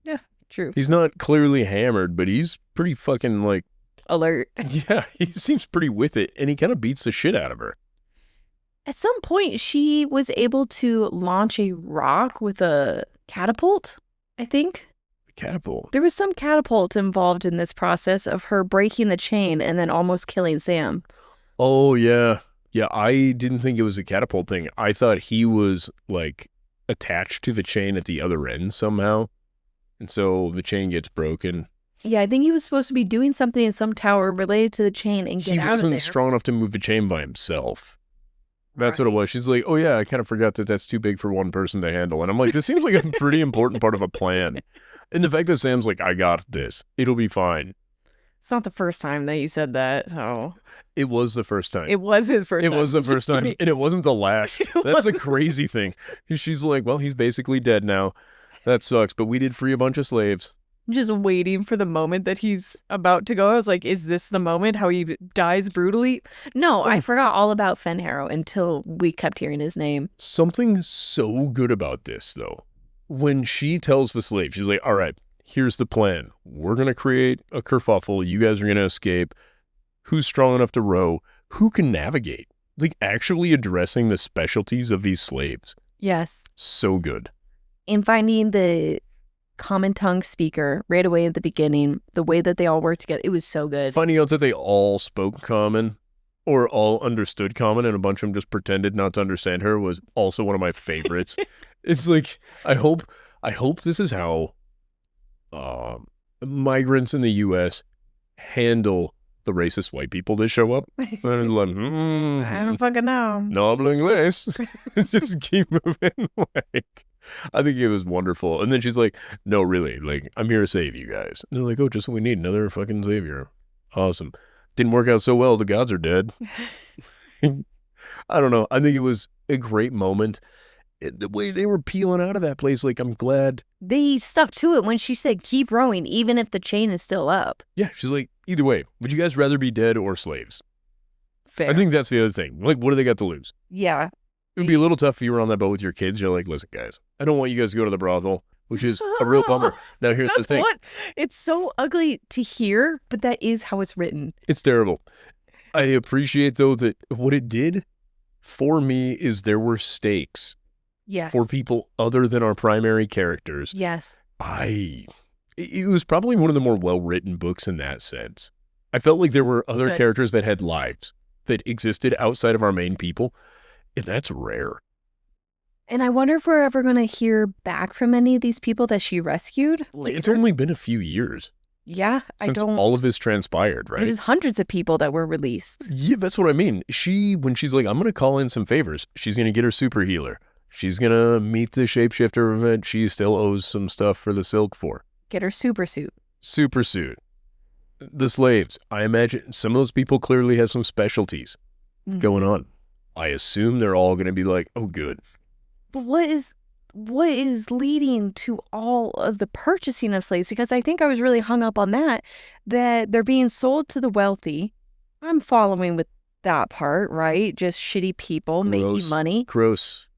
S2: Yeah, true.
S1: He's not clearly hammered, but he's pretty fucking like,
S2: Alert.
S1: yeah, he seems pretty with it, and he kind of beats the shit out of her.
S2: At some point, she was able to launch a rock with a catapult, I think.
S1: Catapult.
S2: There was some catapult involved in this process of her breaking the chain and then almost killing Sam.
S1: Oh, yeah. Yeah, I didn't think it was a catapult thing. I thought he was, like, attached to the chain at the other end somehow. And so the chain gets broken.
S2: Yeah, I think he was supposed to be doing something in some tower related to the chain and get
S1: He
S2: out of
S1: wasn't
S2: there.
S1: strong enough to move the chain by himself. That's what it
S2: Right.
S1: was. She's like, oh, yeah, I kind of forgot that that's too big for one person to handle. And I'm like, this seems like a pretty important part of a plan. And the fact that Sam's like, I got this. It'll be fine.
S2: It's not the first time that he said that, so
S1: It was the first time.
S2: it was his first
S1: It
S2: time.
S1: was the
S2: Just
S1: first time,
S2: kidding.
S1: and it wasn't the last.
S2: It
S1: That's a
S2: wasn't.
S1: crazy thing. She's like, well, he's basically dead now. That sucks, but we did free a bunch of slaves.
S2: Just waiting for the moment that he's about to go. I was like, is this the moment how he dies brutally? No, I forgot all about Fenharrow until we kept hearing his name.
S1: Something so good about this, though. When she tells the slave, she's like, all right, here's the plan. We're going to create a kerfuffle. You guys are going to escape. Who's strong enough to row? Who can navigate? Like, actually addressing the specialties of these slaves.
S2: Yes.
S1: So good.
S2: In finding the common tongue speaker right away at the beginning, the way that they all worked together, it was so good.
S1: Finding out that they all spoke common or all understood common and a bunch of them just pretended not to understand her was also one of my favorites. It's like, I hope this is how migrants in the U.S. handle the racist white people that show up. They're like,
S2: I don't fucking know.
S1: no hablo inglés. Just keep moving. Like, I think it was wonderful. And then she's like, no, really, like, I'm here to save you guys. And they're like, oh, just what we need, another fucking savior. Awesome. Didn't work out so well. The gods are dead. I don't know. I think it was a great moment. The way they were peeling out of that place, like, I'm glad.
S2: They stuck to it when she said, keep rowing, even if the chain is still up.
S1: Yeah, she's like, either way, would you guys rather be dead or slaves?
S2: Fair.
S1: I think that's the other thing. Like, what do they got to lose?
S2: Yeah.
S1: It would be a little tough if you were on that boat with your kids. You're like, listen, guys, I don't want you guys to go to the brothel, which is a real bummer. Now, here's the
S2: That's
S1: thing.
S2: what it's so ugly to hear, but that is how it's written.
S1: It's terrible. I appreciate, though, that what it did for me is there were stakes
S2: Yes.
S1: for people other than our primary characters.
S2: Yes.
S1: It was probably one of the more well-written books in that sense. I felt like there were other
S2: Good.
S1: characters that had lives that existed outside of our main people, and that's rare.
S2: And I wonder if we're ever going to hear back from any of these people that she rescued later.
S1: It's only been a few years
S2: Yeah,
S1: since all of this transpired, right?
S2: There's hundreds of people that were released.
S1: Yeah, that's what I mean. When she's like, I'm going to call in some favors, she's going to get her super healer. She's going to meet the shapeshifter event she still owes some stuff for the silk for.
S2: Get her super suit.
S1: Super suit. The slaves. I imagine some of those people clearly have some specialties going on. I assume they're all going to be like, oh, good.
S2: But what is leading to all of the purchasing of slaves? Because I think I was really hung up on that they're being sold to the wealthy. I'm following with that part, right? Just shitty people making money.
S1: Gross.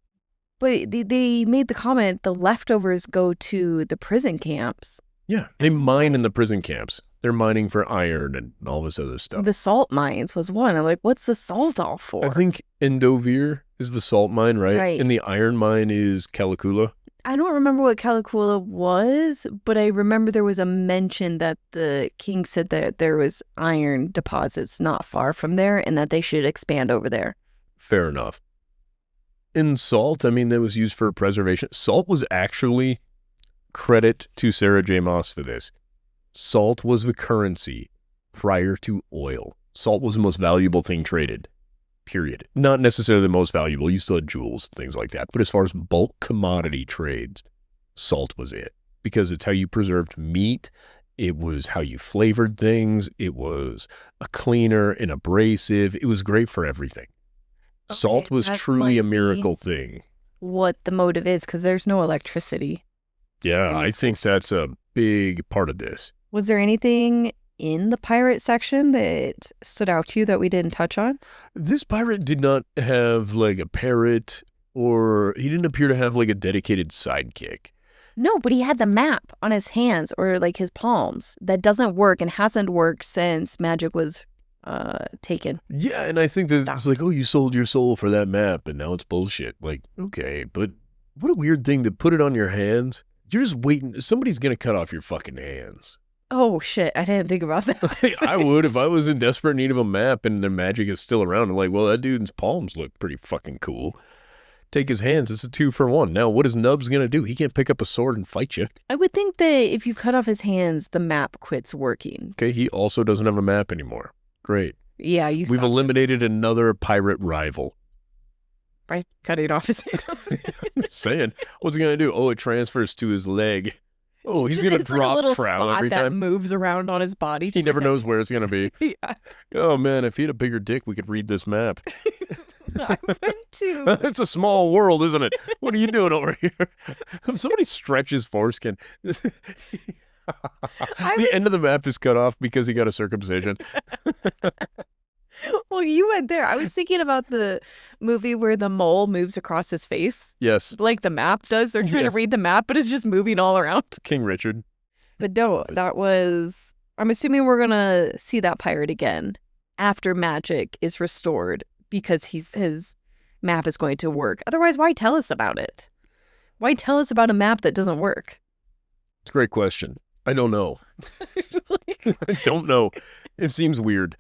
S2: But they made the comment the leftovers go to the prison camps.
S1: Yeah, they mine in the prison camps. They're mining for iron and all this other stuff.
S2: The salt mines was one. I'm like, what's the salt all for?
S1: I think Endovir is the salt mine, right?
S2: Right.
S1: And the iron mine is Calicula.
S2: I don't remember what Calicula was, but I remember there was a mention that the king said that there was iron deposits not far from there and that they should expand over there.
S1: Fair enough. In salt, I mean, that was used for preservation. Salt was actually, credit to Sarah J. Maas for this, salt was the currency prior to oil. Salt was the most valuable thing traded, period. Not necessarily the most valuable. You still had jewels, things like that. But as far as bulk commodity trades, salt was it. Because it's how you preserved meat. It was how you flavored things. It was a cleaner, an abrasive. It was great for everything.
S2: Okay,
S1: Salt was
S2: that
S1: truly a
S2: might
S1: miracle thing.
S2: What the motive is, because there's no electricity.
S1: Yeah, I think that's a big part of this.
S2: Was there anything in the pirate section that stood out to you that we didn't touch on?
S1: This pirate did not have like a parrot, or he didn't appear to have like a dedicated sidekick.
S2: No, but he had the map on his hands or like his palms that doesn't work and hasn't worked since magic was taken.
S1: Yeah, and I think that it's like, oh, you sold your soul for that map, and now it's bullshit. Like, okay, but what a weird thing to put it on your hands. You're just waiting. Somebody's going to cut off your fucking hands.
S2: Oh, shit. I didn't think about that.
S1: I would if I was in desperate need of a map and the magic is still around. I'm like, well, that dude's palms look pretty fucking cool. Take his hands. It's a 2-for-1. Now, what is Nubs going to do? He can't pick up a sword and fight you.
S2: I would think that if you cut off his hands, the map quits working.
S1: Okay, he also doesn't have a map anymore. Great.
S2: Yeah,
S1: We've eliminated another pirate rival.
S2: By cutting off his hands.
S1: I'm just saying. What's he going to do? Oh, it transfers to his leg. Oh, he's going to drop
S2: like a little
S1: trowel
S2: spot
S1: every
S2: that
S1: time.
S2: moves around on his body.
S1: He never knows where it's going to be.
S2: Yeah.
S1: Oh, man, if he had a bigger dick, we could read this map.
S2: I went to.
S1: It's a small world, isn't it? What are you doing over here? Somebody stretches foreskin. The end of the map is cut off because he got a circumcision.
S2: Well, you went there. I was thinking about the movie where the mole moves across his face.
S1: Yes.
S2: Like the map does. They're trying to read the map, but it's just moving all around.
S1: King Richard.
S2: But no, that was... I'm assuming we're going to see that pirate again after magic is restored because his map is going to work. Otherwise, why tell us about it? Why tell us about a map that doesn't work?
S1: It's a great question. I don't know. I don't know. It seems weird.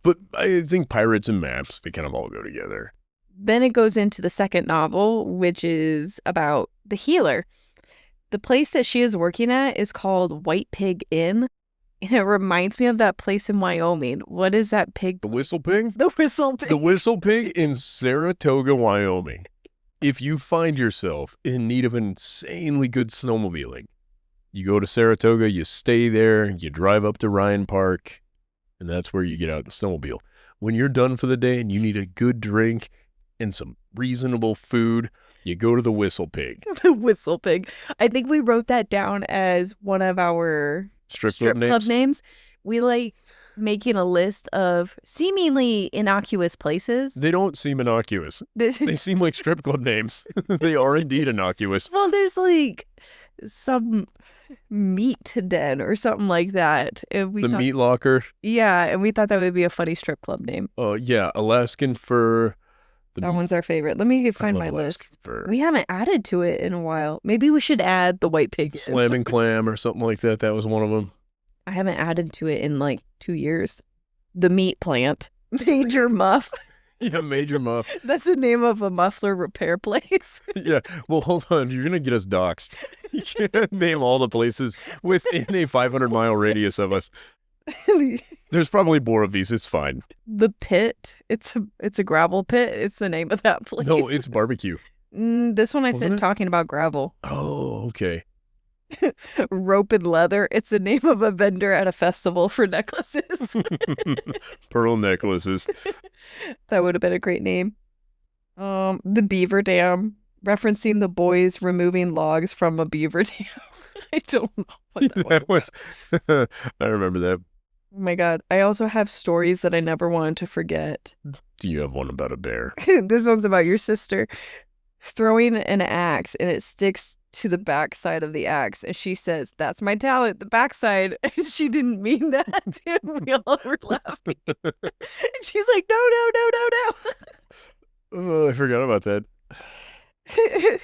S1: But I think pirates and maps, they kind of all go together.
S2: Then it goes into the second novel, which is about the healer. The place that she is working at is called White Pig Inn. And it reminds me of that place in Wyoming. What is that pig?
S1: The Whistle Pig?
S2: The Whistle Pig.
S1: The Whistle Pig in Saratoga, Wyoming. If you find yourself in need of insanely good snowmobiling, you go to Saratoga, you stay there, you drive up to Ryan Park, and that's where you get out and snowmobile. When you're done for the day and you need a good drink and some reasonable food, you go to the Whistle Pig.
S2: The Whistle Pig. I think we wrote that down as one of our
S1: Strip club
S2: names. We like making a list of seemingly innocuous places.
S1: They don't seem innocuous. They seem like strip club names. They are indeed innocuous.
S2: Well, there's like some meat den or something like that. And we
S1: The
S2: thought,
S1: Meat Locker.
S2: yeah, and we thought that would be a funny strip club name.
S1: Yeah, Alaskan Fur,
S2: That one's our favorite. Let me find my
S1: Alaskan
S2: list.
S1: fur.
S2: We haven't added to it in a while. Maybe we should add the white pig.
S1: Slamming clam or something like that. That was one of them.
S2: I haven't added to it in like 2 years. The meat plant. Major Muff.
S1: Yeah, Major Muff.
S2: That's the name of a muffler repair place.
S1: Yeah. Well, hold on. You're going to get us doxxed. You can't name all the places within a 500-mile radius of us. There's probably more of these. It's fine.
S2: The Pit. It's a gravel pit. It's the name of that place.
S1: No, it's barbecue.
S2: This one I
S1: Wasn't
S2: said
S1: it?
S2: talking about gravel.
S1: Oh, okay.
S2: Rope and Leather. It's the name of a vendor at a festival for necklaces.
S1: Pearl necklaces.
S2: That would have been a great name. The Beaver Dam, referencing the boys removing logs from a beaver dam. I don't know what that was.
S1: I remember that.
S2: Oh my God. I also have stories that I never wanted to forget.
S1: Do you have one about a bear?
S2: This one's about your sister throwing an axe and it sticks to the backside of the axe. And she says, "That's my talent, the backside." And she didn't mean that. And we all were laughing. And she's like, "No, no, no, no, no."
S1: Oh, I forgot about that.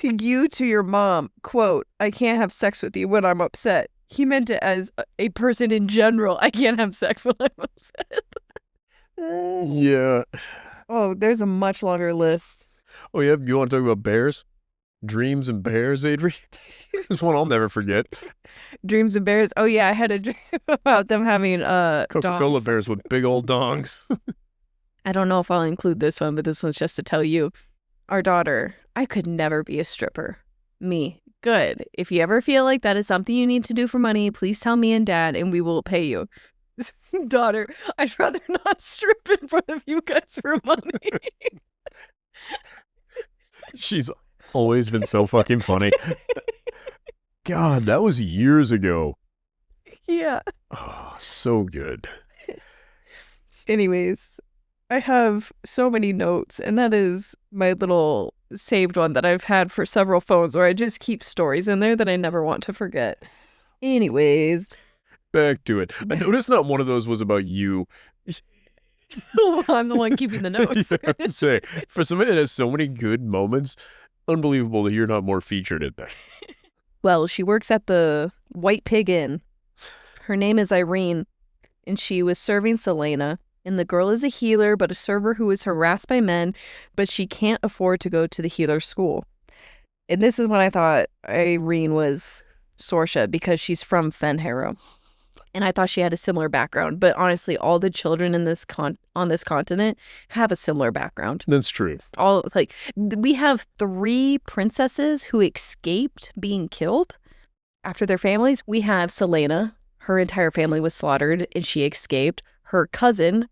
S2: You to your mom, quote, "I can't have sex with you when I'm upset." He meant it as a person in general. I can't have sex when I'm upset.
S1: Yeah.
S2: Oh, there's a much longer list.
S1: Oh, yeah. You want to talk about bears? Dreams and bears, Adri? This one I'll never forget.
S2: Dreams and bears. Oh, yeah. I had a dream about them having
S1: Coca-Cola
S2: dongs.
S1: bears with big old dongs.
S2: I don't know if I'll include this one, but this one's just to tell you. Our daughter, "I could never be a stripper." Me, "Good. If you ever feel like that is something you need to do for money, please tell me and Dad and we will pay you." Daughter, "I'd rather not strip in front of you guys for money."
S1: She's always been so fucking funny. God, that was years ago.
S2: Yeah.
S1: Oh, so good.
S2: Anyways, I have so many notes, and that is my little saved one that I've had for several phones where I just keep stories in there that I never want to forget. Anyways.
S1: Back to it. I noticed not one of those was about you.
S2: I'm the one keeping the notes.
S1: Yeah, I say, for somebody that has so many good moments, unbelievable that you're not more featured in that.
S2: Well, she works at the White Pig Inn. Her name is Irene, and she was serving Selena. And the girl is a healer, but a server who is harassed by men, but she can't afford to go to the healer school. And this is when I thought Irene was Sorsha, because she's from Fenharrow. And I thought she had a similar background. But honestly, all the children in this on this continent have a similar background.
S1: That's true.
S2: We have 3 princesses who escaped being killed after their families. We have Selena. Her entire family was slaughtered, and she escaped. Her cousin,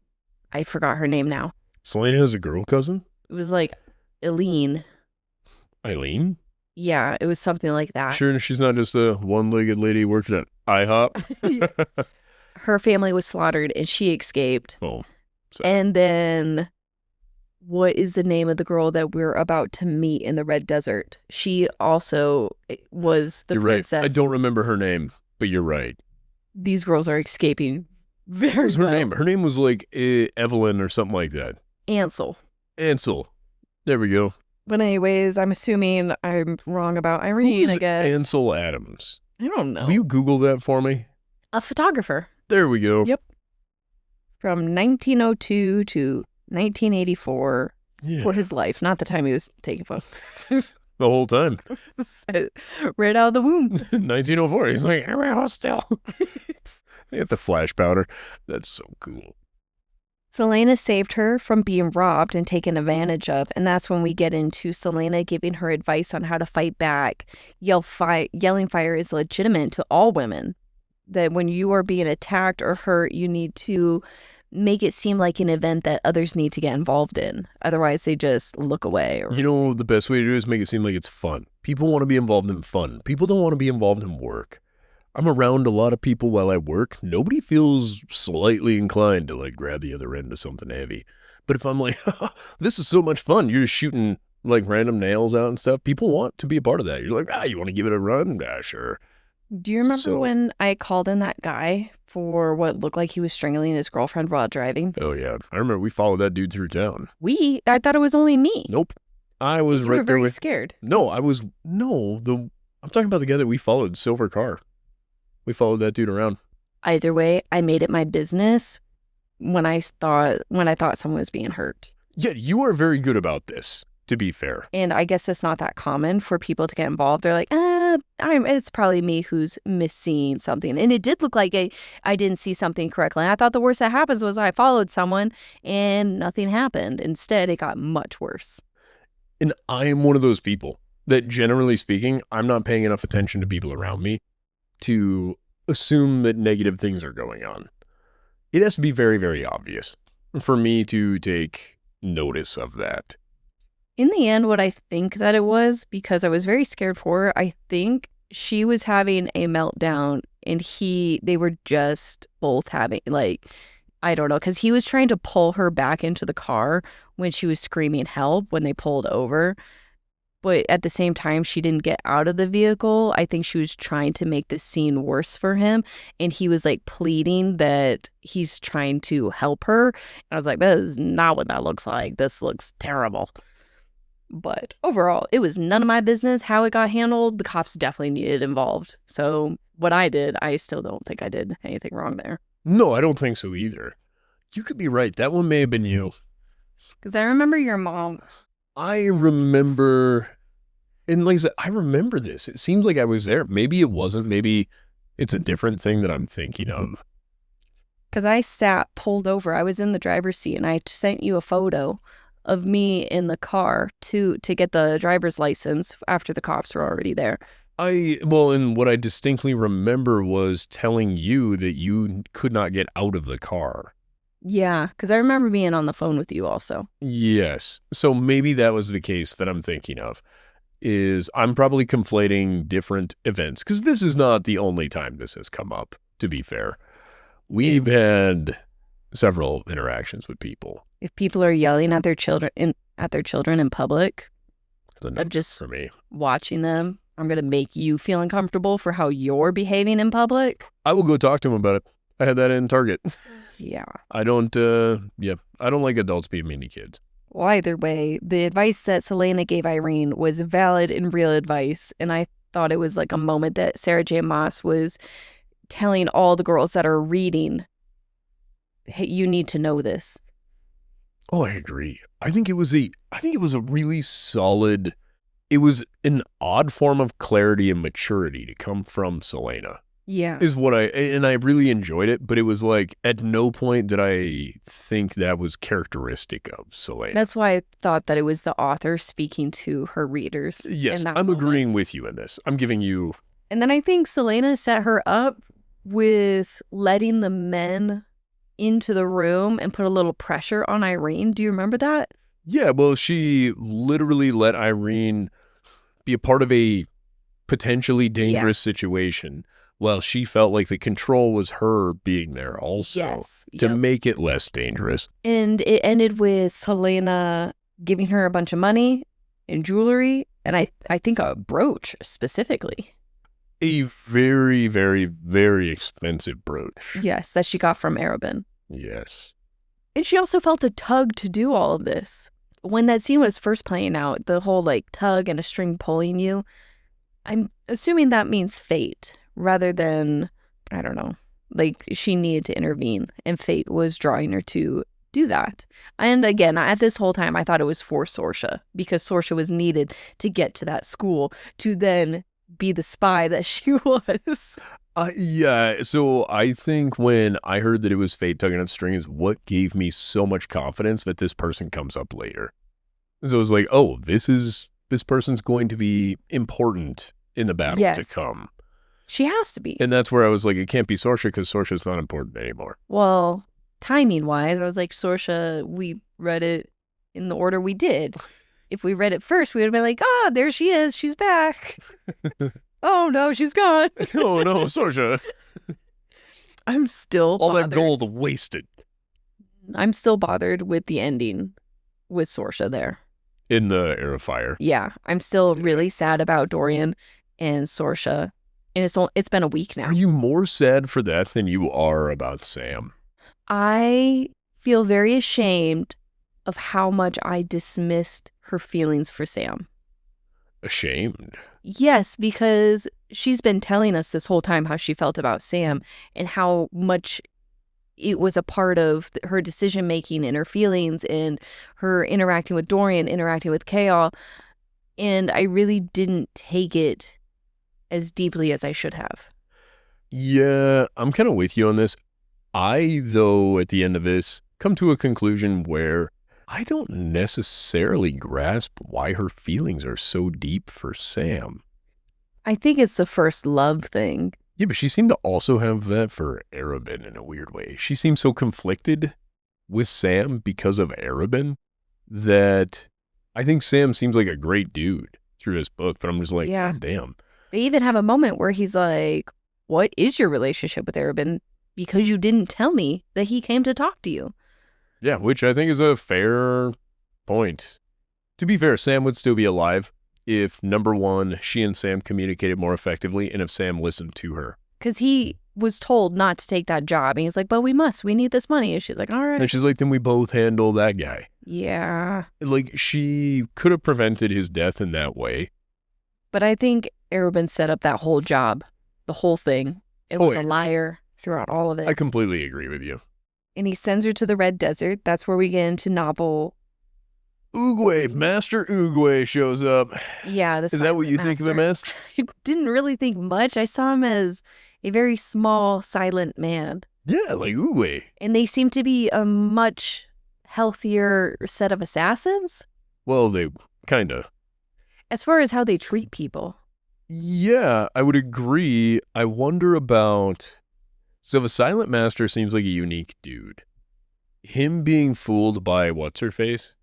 S2: I forgot her name now.
S1: Selena has a girl cousin?
S2: It was like Eileen.
S1: Eileen?
S2: Yeah, it was something like that.
S1: Sure, she's not just a one-legged lady working at IHOP?
S2: Her family was slaughtered, and she escaped.
S1: Oh, so.
S2: And then, what is the name of the girl that we're about to meet in the Red Desert? She also was the
S1: You're
S2: princess.
S1: right. I don't remember her name, but you're right.
S2: These girls are escaping very
S1: What was her
S2: well.
S1: name? Her name was like Evelyn or something like that.
S2: Ansel.
S1: Ansel. There we go.
S2: But anyways, I'm assuming I'm wrong about
S1: Who
S2: Irene,
S1: is
S2: I guess.
S1: Ansel Adams?
S2: I don't know.
S1: Will you Google that for me?
S2: A photographer.
S1: There we go.
S2: Yep. From 1902 to 1984
S1: Yeah.
S2: for his life, not the time he was taking photos.
S1: The whole time.
S2: Right out of the womb.
S1: 1904. He's like, I'm hostile. They got the flash powder. That's so cool.
S2: Selena saved her from being robbed and taken advantage of, and that's when we get into Selena giving her advice on how to fight back. Yelling fire is legitimate to all women. That when you are being attacked or hurt, you need to make it seem like an event that others need to get involved in. Otherwise, they just look away. Or...
S1: You know, the best way to do it is make it seem like it's fun. People want to be involved in fun. People don't want to be involved in work. I'm around a lot of people while I work. Nobody feels slightly inclined to like grab the other end of something heavy. But if I'm like, this is so much fun, you're just shooting like random nails out and stuff. People want to be a part of that. You're like, you want to give it a run? Sure.
S2: Do you remember
S1: So-
S2: when I called in that guy for what looked like he was strangling his girlfriend while driving?
S1: Oh, yeah. I remember we followed that dude through town.
S2: I thought it was only me.
S1: Nope. I was
S2: You
S1: right
S2: were
S1: there
S2: very
S1: with...
S2: scared.
S1: No, I'm talking about the guy that we followed, silver car. We followed that dude around.
S2: Either way, I made it my business when I thought someone was being hurt.
S1: Yeah, you are very good about this, to be fair.
S2: And I guess it's not that common for people to get involved. They're like, it's probably me who's missing something. And it did look like I didn't see something correctly. And I thought the worst that happens was I followed someone and nothing happened. Instead, it got much worse.
S1: And I am one of those people that, generally speaking, I'm not paying enough attention to people around me to assume that negative things are going on. It has to be very, very obvious for me to take notice of that.
S2: In the end, what I think that it was, because I was very scared for her, I think she was having a meltdown and they were just both having, like, I don't know, because he was trying to pull her back into the car when she was screaming help when they pulled over. But at the same time, she didn't get out of the vehicle. I think she was trying to make the scene worse for him. And he was like pleading that he's trying to help her. And I was like, that is not what that looks like. This looks terrible. But overall, it was none of my business how it got handled. The cops definitely needed involved. So what I did, I still don't think I did anything wrong there.
S1: No, I don't think so either. You could be right. That one may have been you.
S2: Because I remember your mom.
S1: I remember, and like I said, I remember this. It seems like I was there. Maybe it wasn't. Maybe it's a different thing that I'm thinking of.
S2: Because I pulled over. I was in the driver's seat and I sent you a photo of me in the car to get the driver's license after the cops were already there.
S1: And what I distinctly remember was telling you that you could not get out of the car.
S2: Yeah, because I remember being on the phone with you also.
S1: Yes. So maybe that was the case that I'm thinking of. Is I'm probably conflating different events, because this is not the only time this has come up, to be fair. We've had several interactions with people.
S2: If people are yelling at their children in public,
S1: Of
S2: just
S1: for me.
S2: watching them, I'm going to make you feel uncomfortable for how you're behaving in public.
S1: I will go talk to him about it. I had that in Target.
S2: Yeah.
S1: I don't like adults being mean to kids.
S2: Well, either way, the advice that Selena gave Irene was valid and real advice. And I thought it was like a moment that Sarah J. Maas was telling all the girls that are reading, hey, you need to know this.
S1: Oh, I agree. I think it was a really solid, it was an odd form of clarity and maturity to come from Selena.
S2: Yeah.
S1: And I really enjoyed it, but it was like at no point did I think that was characteristic of Selena.
S2: That's why I thought that it was the author speaking to her readers.
S1: Yes,
S2: in that
S1: I'm
S2: moment.
S1: agreeing with you in this. I'm giving you...
S2: And then I think Selena set her up with letting the men into the room and put a little pressure on Irene. Do you remember that?
S1: Yeah, well, she literally let Irene be a part of a potentially dangerous situation. Well, she felt like the control was her being there also to make it less dangerous.
S2: And it ended with Selena giving her a bunch of money and jewelry, and I think a brooch specifically.
S1: A very, very, very expensive brooch.
S2: Yes, that she got from Arabin.
S1: Yes.
S2: And she also felt a tug to do all of this. When that scene was first playing out, the whole like tug and a string pulling you, I'm assuming that means fate rather than, I don't know, like she needed to intervene and fate was drawing her to do that. And again, at this whole time, I thought it was for Sorsha because Sorsha was needed to get to that school to then be the spy that she was.
S1: Yeah, so I think when I heard that it was fate tugging on strings, what gave me so much confidence that this person comes up later. So it was like, oh, this person's going to be important in the battle to come.
S2: She has to be.
S1: And that's where I was like, it can't be Sorsha because Sorsha's not important anymore.
S2: Well, timing-wise, I was like, Sorsha, we read it in the order we did. If we read it first, we would have been like, ah, there she is. She's back. Oh, no, she's gone.
S1: Oh, no, Sorsha.
S2: I'm still
S1: all
S2: bothered.
S1: That gold wasted.
S2: I'm still bothered with the ending with Sorsha there.
S1: In the Air of Fire.
S2: Yeah, I'm still really sad about Dorian and Sorsha And it's been a week now.
S1: Are you more sad for that than you are about Sam?
S2: I feel very ashamed of how much I dismissed her feelings for Sam.
S1: Ashamed?
S2: Yes, because she's been telling us this whole time how she felt about Sam and how much it was a part of her decision making and her feelings and her interacting with Dorian, interacting with Chaol. And I really didn't take it as deeply as I should have.
S1: Yeah, I'm kind of with you on this. I, though, at the end of this, come to a conclusion where I don't necessarily grasp why her feelings are so deep for Sam.
S2: I think it's the first love thing.
S1: Yeah, but she seemed to also have that for Arabin in a weird way. She seems so conflicted with Sam because of Arabin that I think Sam seems like a great dude through this book, but I'm just like,
S2: Yeah.
S1: God damn.
S2: They even have a moment where he's like, what is your relationship with Arabin? Because you didn't tell me that he came to talk to you.
S1: Yeah, which I think is a fair point. To be fair, Sam would still be alive if, number one, she and Sam communicated more effectively and if Sam listened to her.
S2: Because he was told not to take that job. And he's like, but we must. We need this money. And she's like, all right.
S1: And she's like, then we both handle that guy.
S2: Yeah.
S1: Like, she could have prevented his death in that way.
S2: But I think Arabin set up that whole job, the whole thing. It was a liar throughout all of it.
S1: I completely agree with you.
S2: And he sends her to the Red Desert. That's where we get into novel.
S1: Oogway, Master Oogway shows up.
S2: Yeah.
S1: Is that what you think of him as?
S2: I didn't really think much. I saw him as a very small, silent man.
S1: Yeah, like Oogway.
S2: And they seem to be a much healthier set of assassins.
S1: Well, they kind of.
S2: As far as how they treat people.
S1: Yeah, I would agree. I wonder about... So the Silent Master seems like a unique dude. Him being fooled by what's-her-face?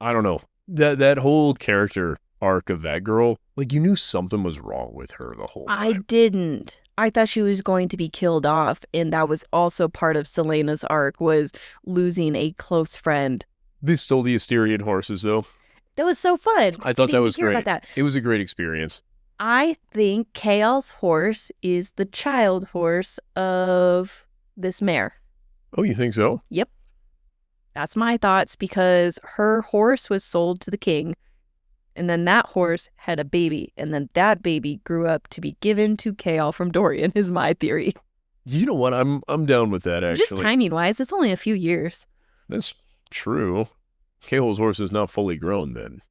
S1: I don't know. That whole character arc of that girl, like you knew something was wrong with her the whole time.
S2: I didn't. I thought she was going to be killed off, and that was also part of Selena's arc, was losing a close friend.
S1: They stole the Asterian horses, though.
S2: That was so fun.
S1: I thought that was
S2: hear
S1: great.
S2: About that.
S1: It was a great experience.
S2: I think Chaol's horse is the child horse of this mare.
S1: Oh, you think so?
S2: Yep. That's my thoughts, because her horse was sold to the king, and then that horse had a baby, and then that baby grew up to be given to Chaol from Dorian, is my theory.
S1: You know what? I'm down with that, actually.
S2: Just timing-wise, it's only a few years.
S1: That's true. Cahol's horse is not fully grown then.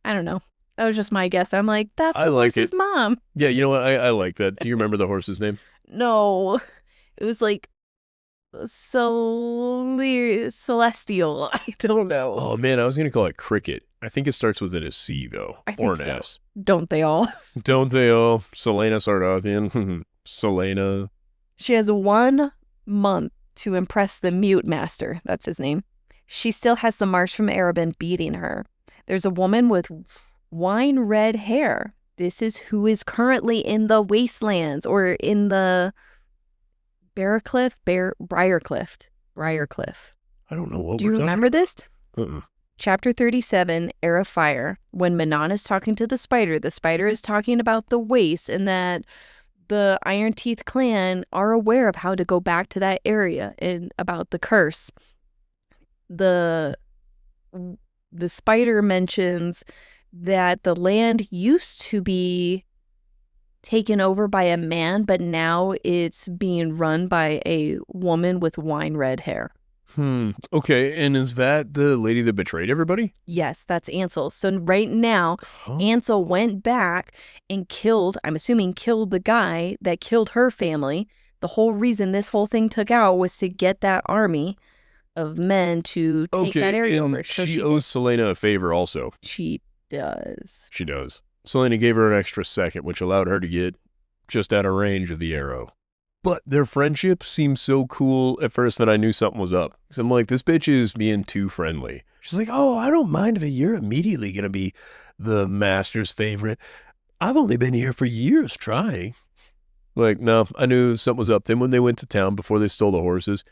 S2: I don't know. That was just my guess. I'm like, that's
S1: I
S2: the
S1: like
S2: horse's
S1: it.
S2: mom.
S1: Yeah, you know what? I like that. Do you remember the horse's name?
S2: No. It was like Celestial. I don't know.
S1: Oh, man, I was going to call it Cricket. I think it starts with a C, though.
S2: I think
S1: or an
S2: so.
S1: S.
S2: Don't they all?
S1: Don't they all? Selena Sardathian. Selena.
S2: She has 1 month to impress the Mute Master. That's his name. She still has the march from Arabin beating her. There's a woman with wine red hair. This is who is currently in the wastelands, or in the Briarcliff.
S1: I don't know what
S2: Do you
S1: we're
S2: remember this?
S1: Uh-uh.
S2: Chapter 37, Air of Fire. When Manon is talking to the spider is talking about the waste, and that the Iron Teeth clan are aware of how to go back to that area, and about the curse. The spider mentions that the land used to be taken over by a man, but now it's being run by a woman with wine red hair.
S1: Okay, and is that the lady that betrayed everybody?
S2: Yes, that's Ansel. So right now,
S1: Huh?
S2: Ansel went back and killed the guy that killed her family. The whole reason this whole thing took out was to get that army of men to take that area over. So
S1: she owes Selena a favor also.
S2: She does.
S1: She does. Selena gave her an extra second, which allowed her to get just out of range of the arrow. But their friendship seemed so cool at first that I knew something was up. So I'm like, this bitch is being too friendly. She's like, oh, I don't mind if you're immediately going to be the master's favorite. I've only been here for years trying. Like, no, I knew something was up. Then when they went to town before they stole the horses,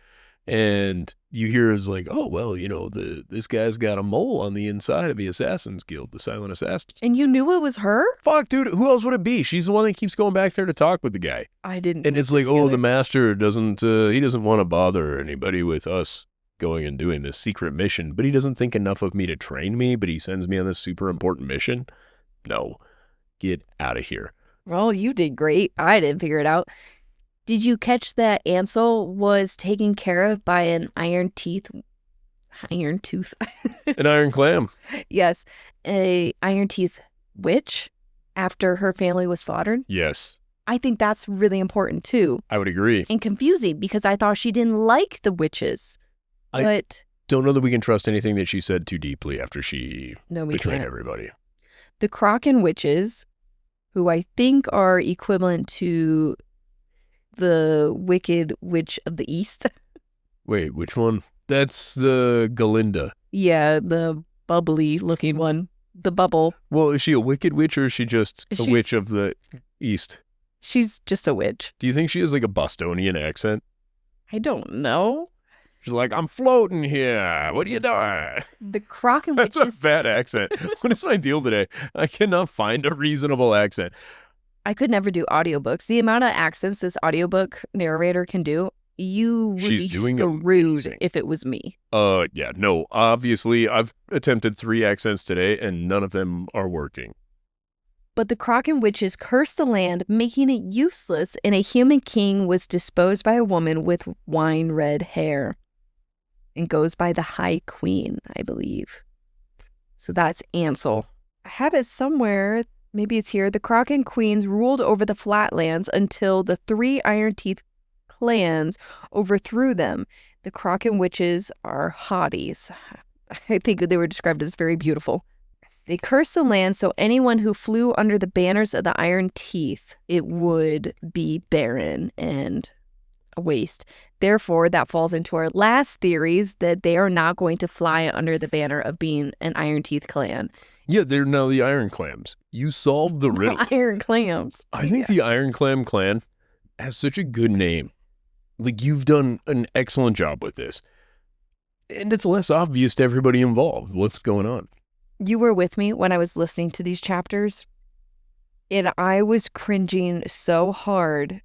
S1: And you hear is like, oh, well, this guy's got a mole on the inside of the Assassin's Guild, the Silent Assassins.
S2: And you knew it was her?
S1: Fuck, dude, who else would it be? She's the one that keeps going back there to talk with the guy.
S2: I didn't.
S1: And it's like, oh, the master doesn't want to bother anybody with us going and doing this secret mission, but he doesn't think enough of me to train me, but he sends me on this super important mission. No, get out of here.
S2: Well, you did great. I didn't figure it out. Did you catch that Ansel was taken care of by an iron tooth?
S1: An iron clam.
S2: Yes, a iron teeth witch after her family was slaughtered?
S1: Yes.
S2: I think that's really important too.
S1: I would agree.
S2: And confusing because I thought she didn't like the witches. But
S1: don't know that we can trust anything that she said too deeply after she betrayed everybody.
S2: The Kraken witches, who I think are equivalent to the Wicked Witch of the East.
S1: Wait, which one? That's the Galinda.
S2: Yeah, the bubbly looking one. The bubble.
S1: Well, is she a wicked witch or is she just a witch of the East?
S2: She's just a witch.
S1: Do you think she has like a Bostonian accent?
S2: I don't know.
S1: She's like, I'm floating here. What are you doing?
S2: The Kraken witches.
S1: That's a bad accent. What is my deal today? I cannot find a reasonable accent.
S2: I could never do audiobooks. The amount of accents this audiobook narrator can do, you would be screwed if it was me.
S1: Yeah, no. Obviously, I've attempted 3 accents today, and none of them are working.
S2: But the Kraken witches cursed the land, making it useless, and a human king was disposed by a woman with wine-red hair. And goes by the High Queen, I believe. So that's Ansel. I have it somewhere. Maybe it's here. The Kraken queens ruled over the Flatlands until the 3 Iron Teeth clans overthrew them. The Kraken witches are hotties. I think they were described as very beautiful. They cursed the land so anyone who flew under the banners of the Iron Teeth, it would be barren and a waste. Therefore, that falls into our last theories that they are not going to fly under the banner of being an Iron Teeth clan.
S1: Yeah, they're now the Iron Clams. You solved the riddle.
S2: Iron Clams.
S1: I think the Iron Clam clan has such a good name. Like, you've done an excellent job with this. And it's less obvious to everybody involved what's going on.
S2: You were with me when I was listening to these chapters, and I was cringing so hard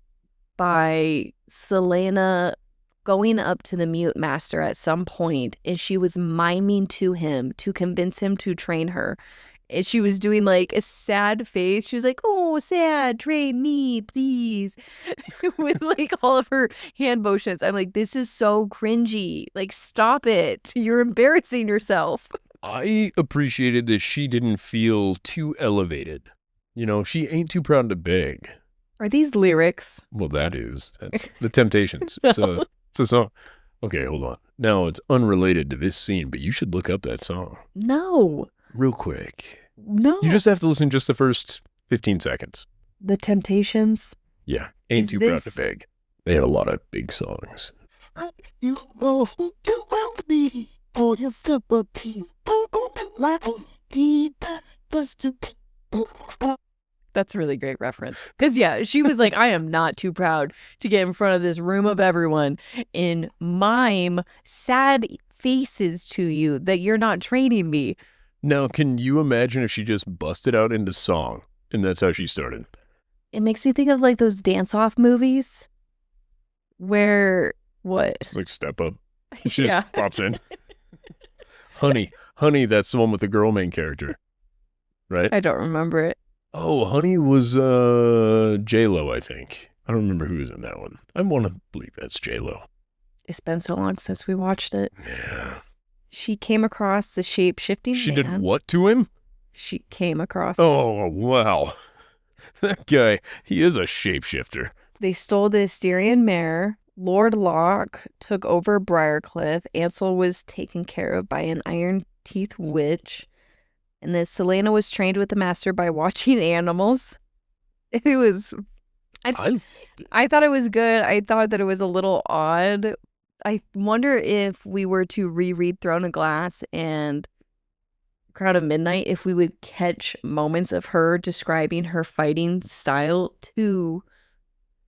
S2: by Selena going up to the mute master at some point, and she was miming to him to convince him to train her. And she was doing like a sad face. She was like, oh, sad, train me, please. With like all of her hand motions. I'm like, this is so cringy. Like, stop it. You're embarrassing yourself.
S1: I appreciated that she didn't feel too elevated. She ain't too proud to beg.
S2: Are these lyrics?
S1: Well, that's The Temptations. It's a song. Okay, hold on. Now, it's unrelated to this scene, but you should look up that song.
S2: No.
S1: Real quick.
S2: No.
S1: You just have to listen just the first 15 seconds.
S2: The Temptations?
S1: Yeah. Ain't too proud to beg. They have a lot of big songs.
S5: You will me for your sympathy.
S2: That's a really great reference. Because, yeah, she was like, I am not too proud to get in front of this room of everyone and mime sad faces to you that you're not training me.
S1: Now, can you imagine if she just busted out into song and that's how she started?
S2: It makes me think of like those dance-off movies where, what?
S1: It's like Step Up. She just pops in. Honey, that's the one with the girl main character, right?
S2: I don't remember it.
S1: Oh, Honey was J-Lo, I think. I don't remember who was in that one. I want to believe that's J-Lo.
S2: It's been so long since we watched it.
S1: Yeah.
S2: She came across the shape-shifting
S1: She
S2: man.
S1: did what to him?
S2: She came across
S1: Oh, wow. That guy, he is a shapeshifter.
S2: They stole the Asterian mare. Lord Locke took over Briarcliff. Ansel was taken care of by an Iron Teeth witch. And then Selena was trained with the master by watching animals. It was... I thought it was good. I thought that it was a little odd. I wonder if we were to reread Throne of Glass and Crown of Midnight, if we would catch moments of her describing her fighting style to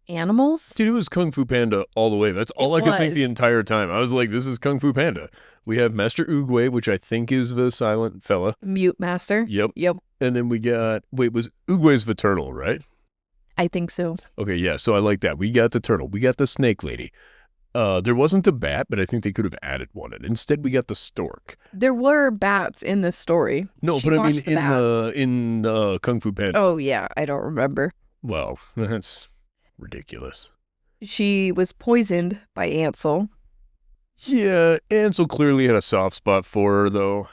S2: animals.
S1: Dude, it was Kung Fu Panda all the way. That's all I could think the entire time. I was like, this is Kung Fu Panda. We have Master Oogway, which I think is the silent fella.
S2: Mute master.
S1: Yep.
S2: Yep.
S1: And then we got, was Oogway's the turtle, right?
S2: I think so.
S1: Okay, yeah, so I like that. We got the turtle. We got the snake lady. There wasn't a bat, but I think they could have added one. And instead, we got the stork.
S2: There were bats in this story.
S1: No,
S2: She
S1: but I mean,
S2: watched the bats.
S1: in Kung Fu Panda.
S2: Oh, yeah. I don't remember.
S1: Well, that's ridiculous.
S2: She was poisoned by Ansel.
S1: Yeah, Ansel clearly had a soft spot for her, though.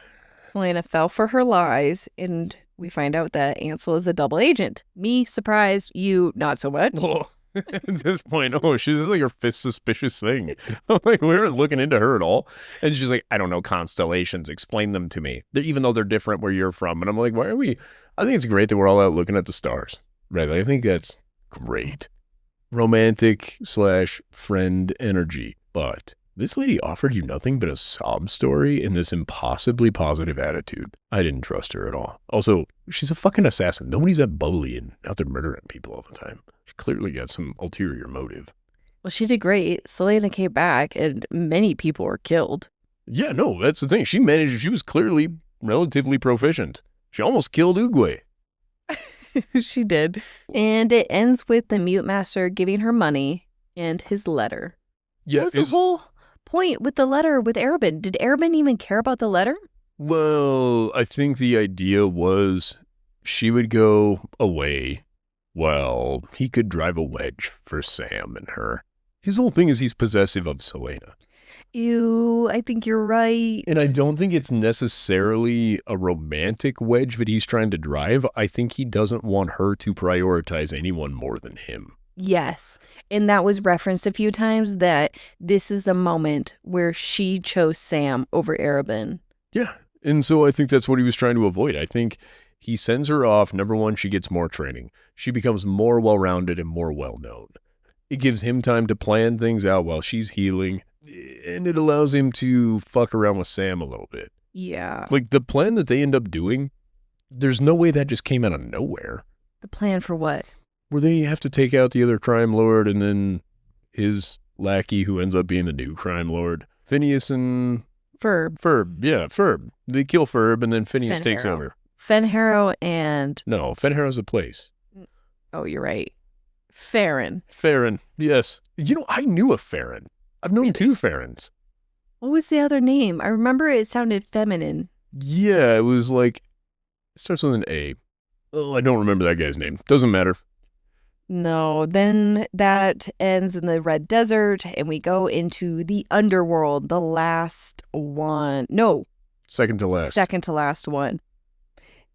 S2: Selena fell for her lies, and we find out that Ansel is a double agent. Me, surprised. You, not so much.
S1: Oh, at this point, she's like her fifth suspicious thing. I'm like, we weren't looking into her at all. And she's like, I don't know constellations. Explain them to me. Even though they're different where you're from. And I'm like, why are we? I think it's great that we're all out looking at the stars. Right? I think that's great. Romantic / friend energy. But this lady offered you nothing but a sob story and this impossibly positive attitude. I didn't trust her at all. Also, she's a fucking assassin. Nobody's that bubbly and out there murdering people all the time. She clearly got some ulterior motive.
S2: Well, she did great. Selena came back, and many people were killed.
S1: Yeah, no, that's the thing. She managed. She was clearly relatively proficient. She almost killed Oogway.
S2: She did. And it ends with the Mute Master giving her money and his letter.
S1: Yeah,
S2: What was the whole point with the letter with Arabin? Did Arabin even care about the letter?
S1: Well, I think the idea was she would go away while he could drive a wedge for Sam and her. His whole thing is he's possessive of Selena.
S2: Ew, I think you're right.
S1: And I don't think it's necessarily a romantic wedge that he's trying to drive. I think he doesn't want her to prioritize anyone more than him.
S2: Yes. And that was referenced a few times that this is a moment where she chose Sam over Arabin.
S1: Yeah. And so I think that's what he was trying to avoid. I think he sends her off. Number one, she gets more training. She becomes more well-rounded and more well-known. It gives him time to plan things out while she's healing. And it allows him to fuck around with Sam a little bit.
S2: Yeah.
S1: Like the plan that they end up doing, there's no way that just came out of nowhere.
S2: The plan for what?
S1: Where they have to take out the other crime lord and then his lackey who ends up being the new crime lord. Phineas and...
S2: Ferb.
S1: Yeah, Ferb. They kill Ferb and then Phineas takes
S2: Fenharrow.
S1: over.
S2: Fenharrow and...
S1: No, Fenharrow's a place.
S2: Oh, you're right. Farron.
S1: Farron, yes. You know, I knew a Farron. I've known two Farrons.
S2: What was the other name? I remember it sounded feminine.
S1: Yeah, it was like... It starts with an A. Oh, I don't remember that guy's name. Doesn't matter.
S2: No, then that ends in the Red Desert, and we go into the underworld, the last one. No.
S1: Second to last.
S2: Second to last one.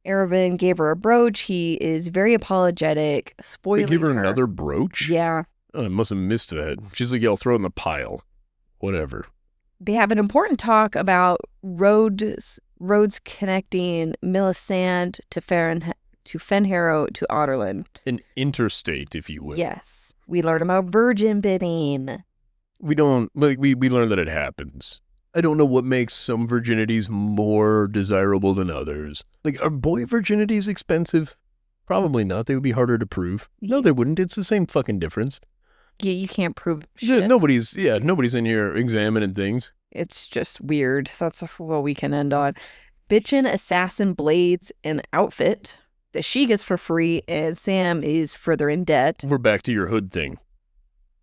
S2: Arabin gave her a brooch. He is very apologetic, spoiling
S1: They give her another brooch?
S2: Yeah.
S1: Oh, I must have missed that. She's like, yeah, I'll throw it in the pile. Whatever.
S2: They have an important talk about roads connecting Millicent to Fenharrow to Otterlin.
S1: An interstate, if you will.
S2: Yes. We learn about virgin bidding.
S1: We don't, like, we learn that it happens. I don't know what makes some virginities more desirable than others. Like, are boy virginities expensive? Probably not. They would be harder to prove. No, they wouldn't. It's the same fucking difference.
S2: Yeah, you can't prove
S1: Yeah,
S2: shit.
S1: nobody's in here examining things.
S2: It's just weird. That's what we can end on. Bitchin' assassin blades and outfit that she gets for free, and Sam is further in debt.
S1: We're back to your hood thing.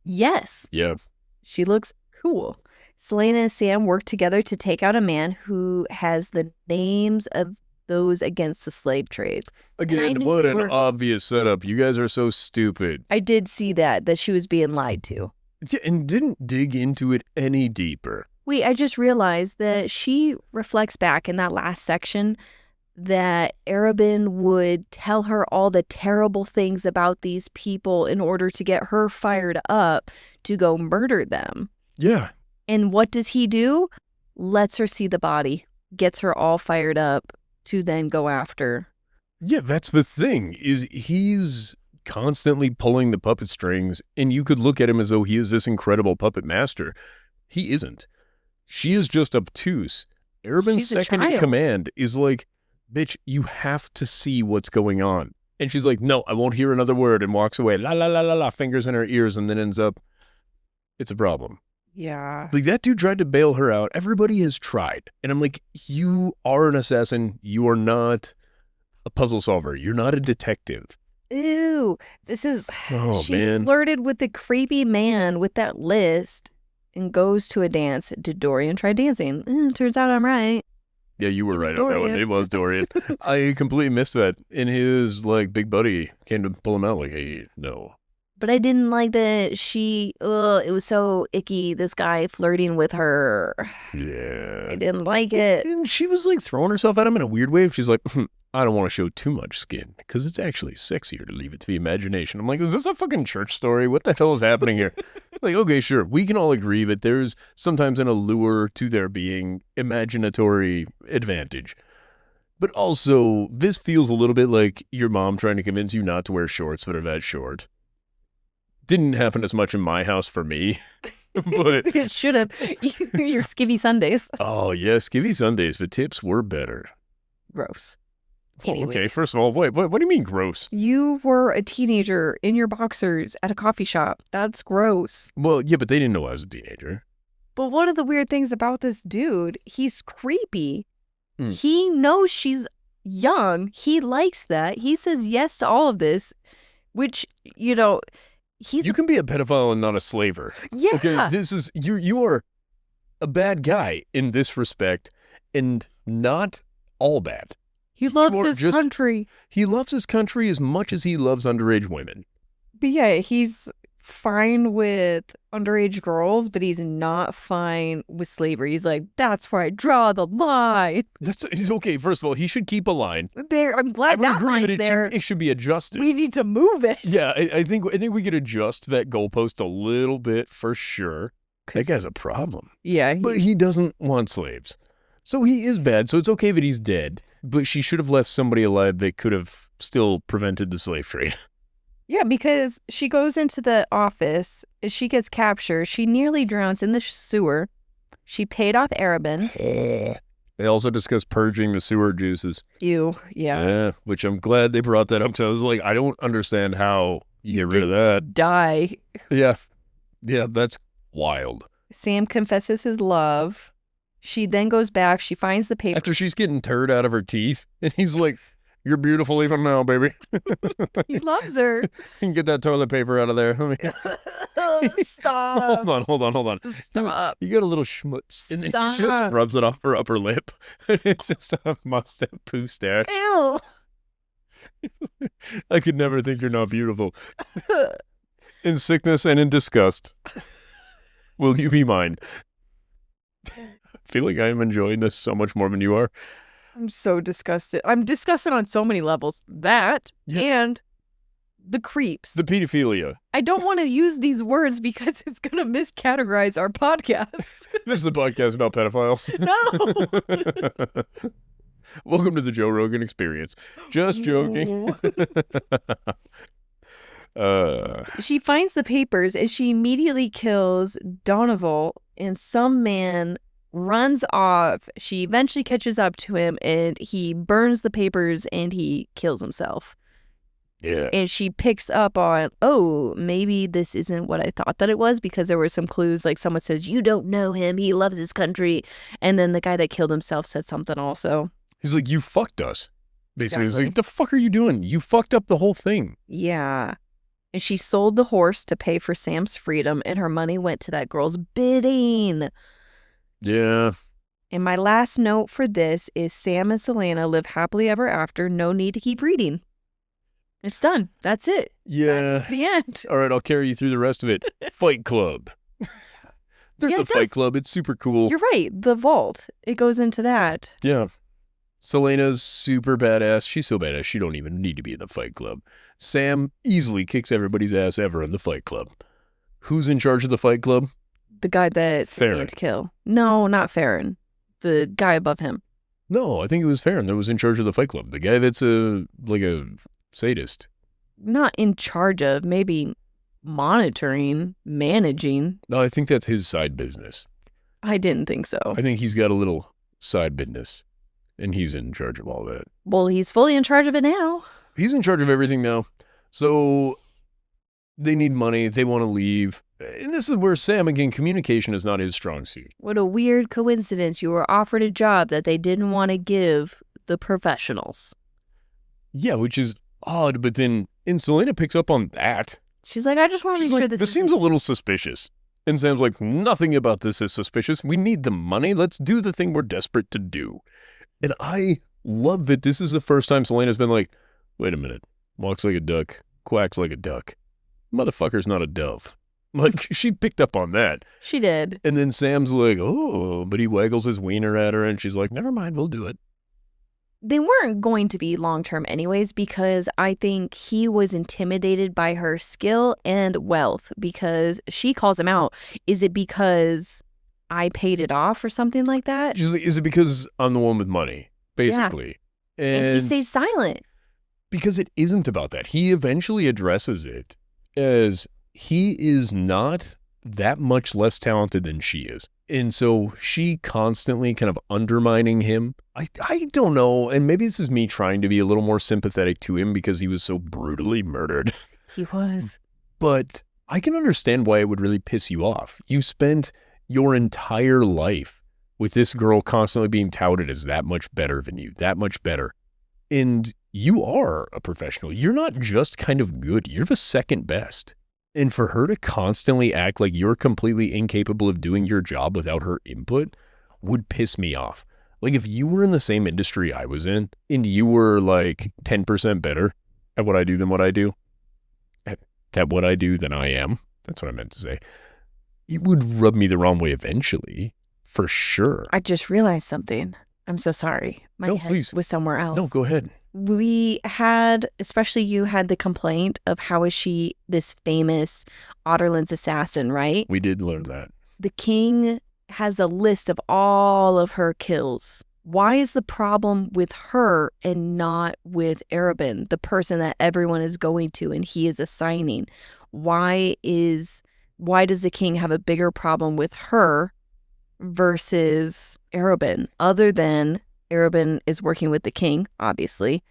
S2: Yes.
S1: Yeah.
S2: She looks cool. Selena and Sam work together to take out a man who has the names of those against the slave trades.
S1: Again, what an obvious setup. You guys are so stupid.
S2: I did see that she was being lied to.
S1: Yeah, and didn't dig into it any deeper.
S2: Wait, I just realized that she reflects back in that last section that Arabin would tell her all the terrible things about these people in order to get her fired up to go murder them.
S1: Yeah.
S2: And what does he do? Lets her see the body, gets her all fired up to then go after.
S1: Yeah, that's the thing, is he's constantly pulling the puppet strings, and you could look at him as though he is this incredible puppet master. He isn't. She is just obtuse. Arabin's second in command is like, bitch, you have to see what's going on. And she's like, no, I won't hear another word, and walks away. La, la, la, la, la, fingers in her ears, and then ends up, it's a problem.
S2: Yeah.
S1: Like, that dude tried to bail her out. Everybody has tried. And I'm like, you are an assassin. You are not a puzzle solver. You're not a detective.
S2: Ew. This is...
S1: Oh,
S2: she
S1: man.
S2: flirted with the creepy man with that list and goes to a dance. Did Dorian try dancing? Turns out I'm right.
S1: Yeah, you were
S2: It was
S1: right on that one.
S2: Dorian.
S1: It was Dorian. I completely missed that. And his, like, big buddy came to pull him out like, hey, no.
S2: But I didn't like that it was so icky, this guy flirting with her.
S1: Yeah.
S2: I didn't like it.
S1: And she was, like, throwing herself at him in a weird way. She's like, I don't want to show too much skin because it's actually sexier to leave it to the imagination. I'm like, is this a fucking church story? What the hell is happening here? Like, okay, sure. We can all agree that there's sometimes an allure to there being imaginatory advantage. But also, this feels a little bit like your mom trying to convince you not to wear shorts that are that short. Didn't happen as much in my house for me. But
S2: It should have. Your skivvy Sundays.
S1: oh, yes, skivvy Sundays. The tips were better.
S2: Gross.
S1: Oh, okay,
S2: Anyways.
S1: first of all, wait, what do you mean gross?
S2: You were a teenager in your boxers at a coffee shop. That's gross.
S1: Well, yeah, but they didn't know I was a teenager.
S2: But one of the weird things about this dude, he's creepy.
S1: Hmm.
S2: He knows she's young. He likes that. He says yes to all of this, which, he's
S1: You can be a pedophile and not a slaver.
S2: yeah.
S1: Okay, this is you are a bad guy in this respect, and not all bad.
S2: He loves
S1: You are
S2: his
S1: just-
S2: country.
S1: He loves his country as much as he loves underage women.
S2: But yeah, he's fine with underage girls, but he's not fine with slavery. He's like, that's where I draw the line.
S1: He's okay. First of all, he should keep a line.
S2: There, I'm
S1: I
S2: glad
S1: would
S2: that
S1: agree
S2: line's
S1: that
S2: there.
S1: it should be adjusted.
S2: We need to move it.
S1: Yeah, I think we could adjust that goalpost a little bit for sure. That guy's a problem.
S2: Yeah,
S1: But he doesn't want slaves. So he is bad, so it's okay that he's dead. But she should have left somebody alive that could have still prevented the slave trade.
S2: yeah, because she goes into the office. She gets captured. She nearly drowns in the sewer. She paid off Arabin.
S1: They also discuss purging the sewer juices.
S2: Ew, yeah.
S1: Which I'm glad they brought that up. Because I was like, I don't understand how you get rid of that.
S2: Die.
S1: Yeah. Yeah, that's wild.
S2: Sam confesses his love. She then goes back. She finds the paper.
S1: After she's getting turd out of her teeth. And he's like, you're beautiful even now, baby.
S2: He loves her.
S1: You can get that toilet paper out of there. Let me-
S2: Stop.
S1: Hold on.
S2: Stop.
S1: You got a little schmutz. And then he just
S2: Stop.
S1: rubs it off her upper lip. And it's just a mustache poo stare.
S2: Ew.
S1: I could never think you're not beautiful. In sickness and in disgust. Will you be mine? I feel like I am enjoying this so much more than you are.
S2: I'm so disgusted. I'm disgusted on so many levels. That and the creeps.
S1: The pedophilia.
S2: I don't want to use these words because it's going to miscategorize our podcast.
S1: This is a podcast about pedophiles.
S2: No.
S1: Welcome to the Joe Rogan Experience. Just joking.
S2: She finds the papers and she immediately kills Donovan, and some man runs off. She eventually catches up to him and he burns the papers and he kills himself.
S1: Yeah.
S2: And she picks up on, oh, maybe this isn't what I thought that it was, because there were some clues. Like someone says, you don't know him. He loves his country. And then the guy that killed himself said something also.
S1: He's like, you fucked us. Basically, he's
S2: Exactly.
S1: like, what the fuck are you doing? You fucked up the whole thing.
S2: Yeah. And she sold the horse to pay for Sam's freedom, and her money went to that girl's bidding.
S1: Yeah.
S2: And my last note for this is Sam and Selena live happily ever after. No need to keep reading. It's done. That's it.
S1: Yeah.
S2: That's the end.
S1: All right, I'll carry you through the rest of it. Fight Club. There's
S2: Yeah,
S1: a
S2: it
S1: Fight
S2: does.
S1: Club. It's super cool.
S2: You're right. The vault. It goes into that.
S1: Yeah. Selena's super badass. She's so badass, she don't even need to be in the Fight Club. Sam easily kicks everybody's ass ever in the Fight Club. Who's in charge of the Fight Club?
S2: The guy that
S1: Farron.
S2: they had to kill. No, not Farron. The guy above him.
S1: No, I think it was Farron that was in charge of the Fight Club. The guy that's a sadist.
S2: Not in charge of, maybe monitoring, managing.
S1: No, I think that's his side business.
S2: I didn't think so.
S1: I think he's got a little side business, and he's in charge of all that.
S2: Well, he's fully in charge of it now.
S1: He's in charge of everything now. So they need money. They want to leave. And this is where Sam, again, communication is not his strong suit.
S2: What a weird coincidence. You were offered a job that they didn't want to give the professionals.
S1: Yeah, which is odd. But then, and Selena picks up on that.
S2: She's like, I just want to
S1: She's
S2: make
S1: like,
S2: sure this
S1: this seems a little suspicious. And Sam's like, nothing about this is suspicious. We need the money. Let's do the thing we're desperate to do. And I love that this is the first time Selena's been like, wait a minute. Walks like a duck, quacks like a duck. Motherfucker's not a dove. Like, she picked up on that.
S2: She did.
S1: And then Sam's like, oh, but he waggles his wiener at her, and she's like, never mind, we'll do it.
S2: They weren't going to be long-term anyways, because I think he was intimidated by her skill and wealth, because she calls him out. Is it because I paid it off or something like that?
S1: She's like, is it because I'm the one with money? Basically.
S2: Yeah. And he stays silent.
S1: Because it isn't about that. He eventually addresses it as he is not that much less talented than she is. And so she constantly kind of undermining him. I don't know. And maybe this is me trying to be a little more sympathetic to him because he was so brutally murdered.
S2: He was.
S1: But I can understand why it would really piss you off. You spent your entire life with this girl constantly being touted as that much better than you, that much better. And you are a professional. You're not just kind of good. You're the second best. And for her to constantly act like you're completely incapable of doing your job without her input would piss me off. Like if you were in the same industry I was in and you were like 10% better at what I do than what I do, at what I do than I am, that's what I meant to say, it would rub me the wrong way eventually, for sure.
S2: I just realized something. I'm so sorry. My
S1: No,
S2: head
S1: please.
S2: was somewhere else.
S1: No, go ahead.
S2: We had, especially you had the complaint of how is she this famous Otterland's assassin, right?
S1: We did learn that.
S2: The king has a list of all of her kills. Why is the problem with her and not with Arabin, the person that everyone is going to and he is assigning? Why does the king have a bigger problem with her versus Arabin, other than Arabin is working with the king, obviously,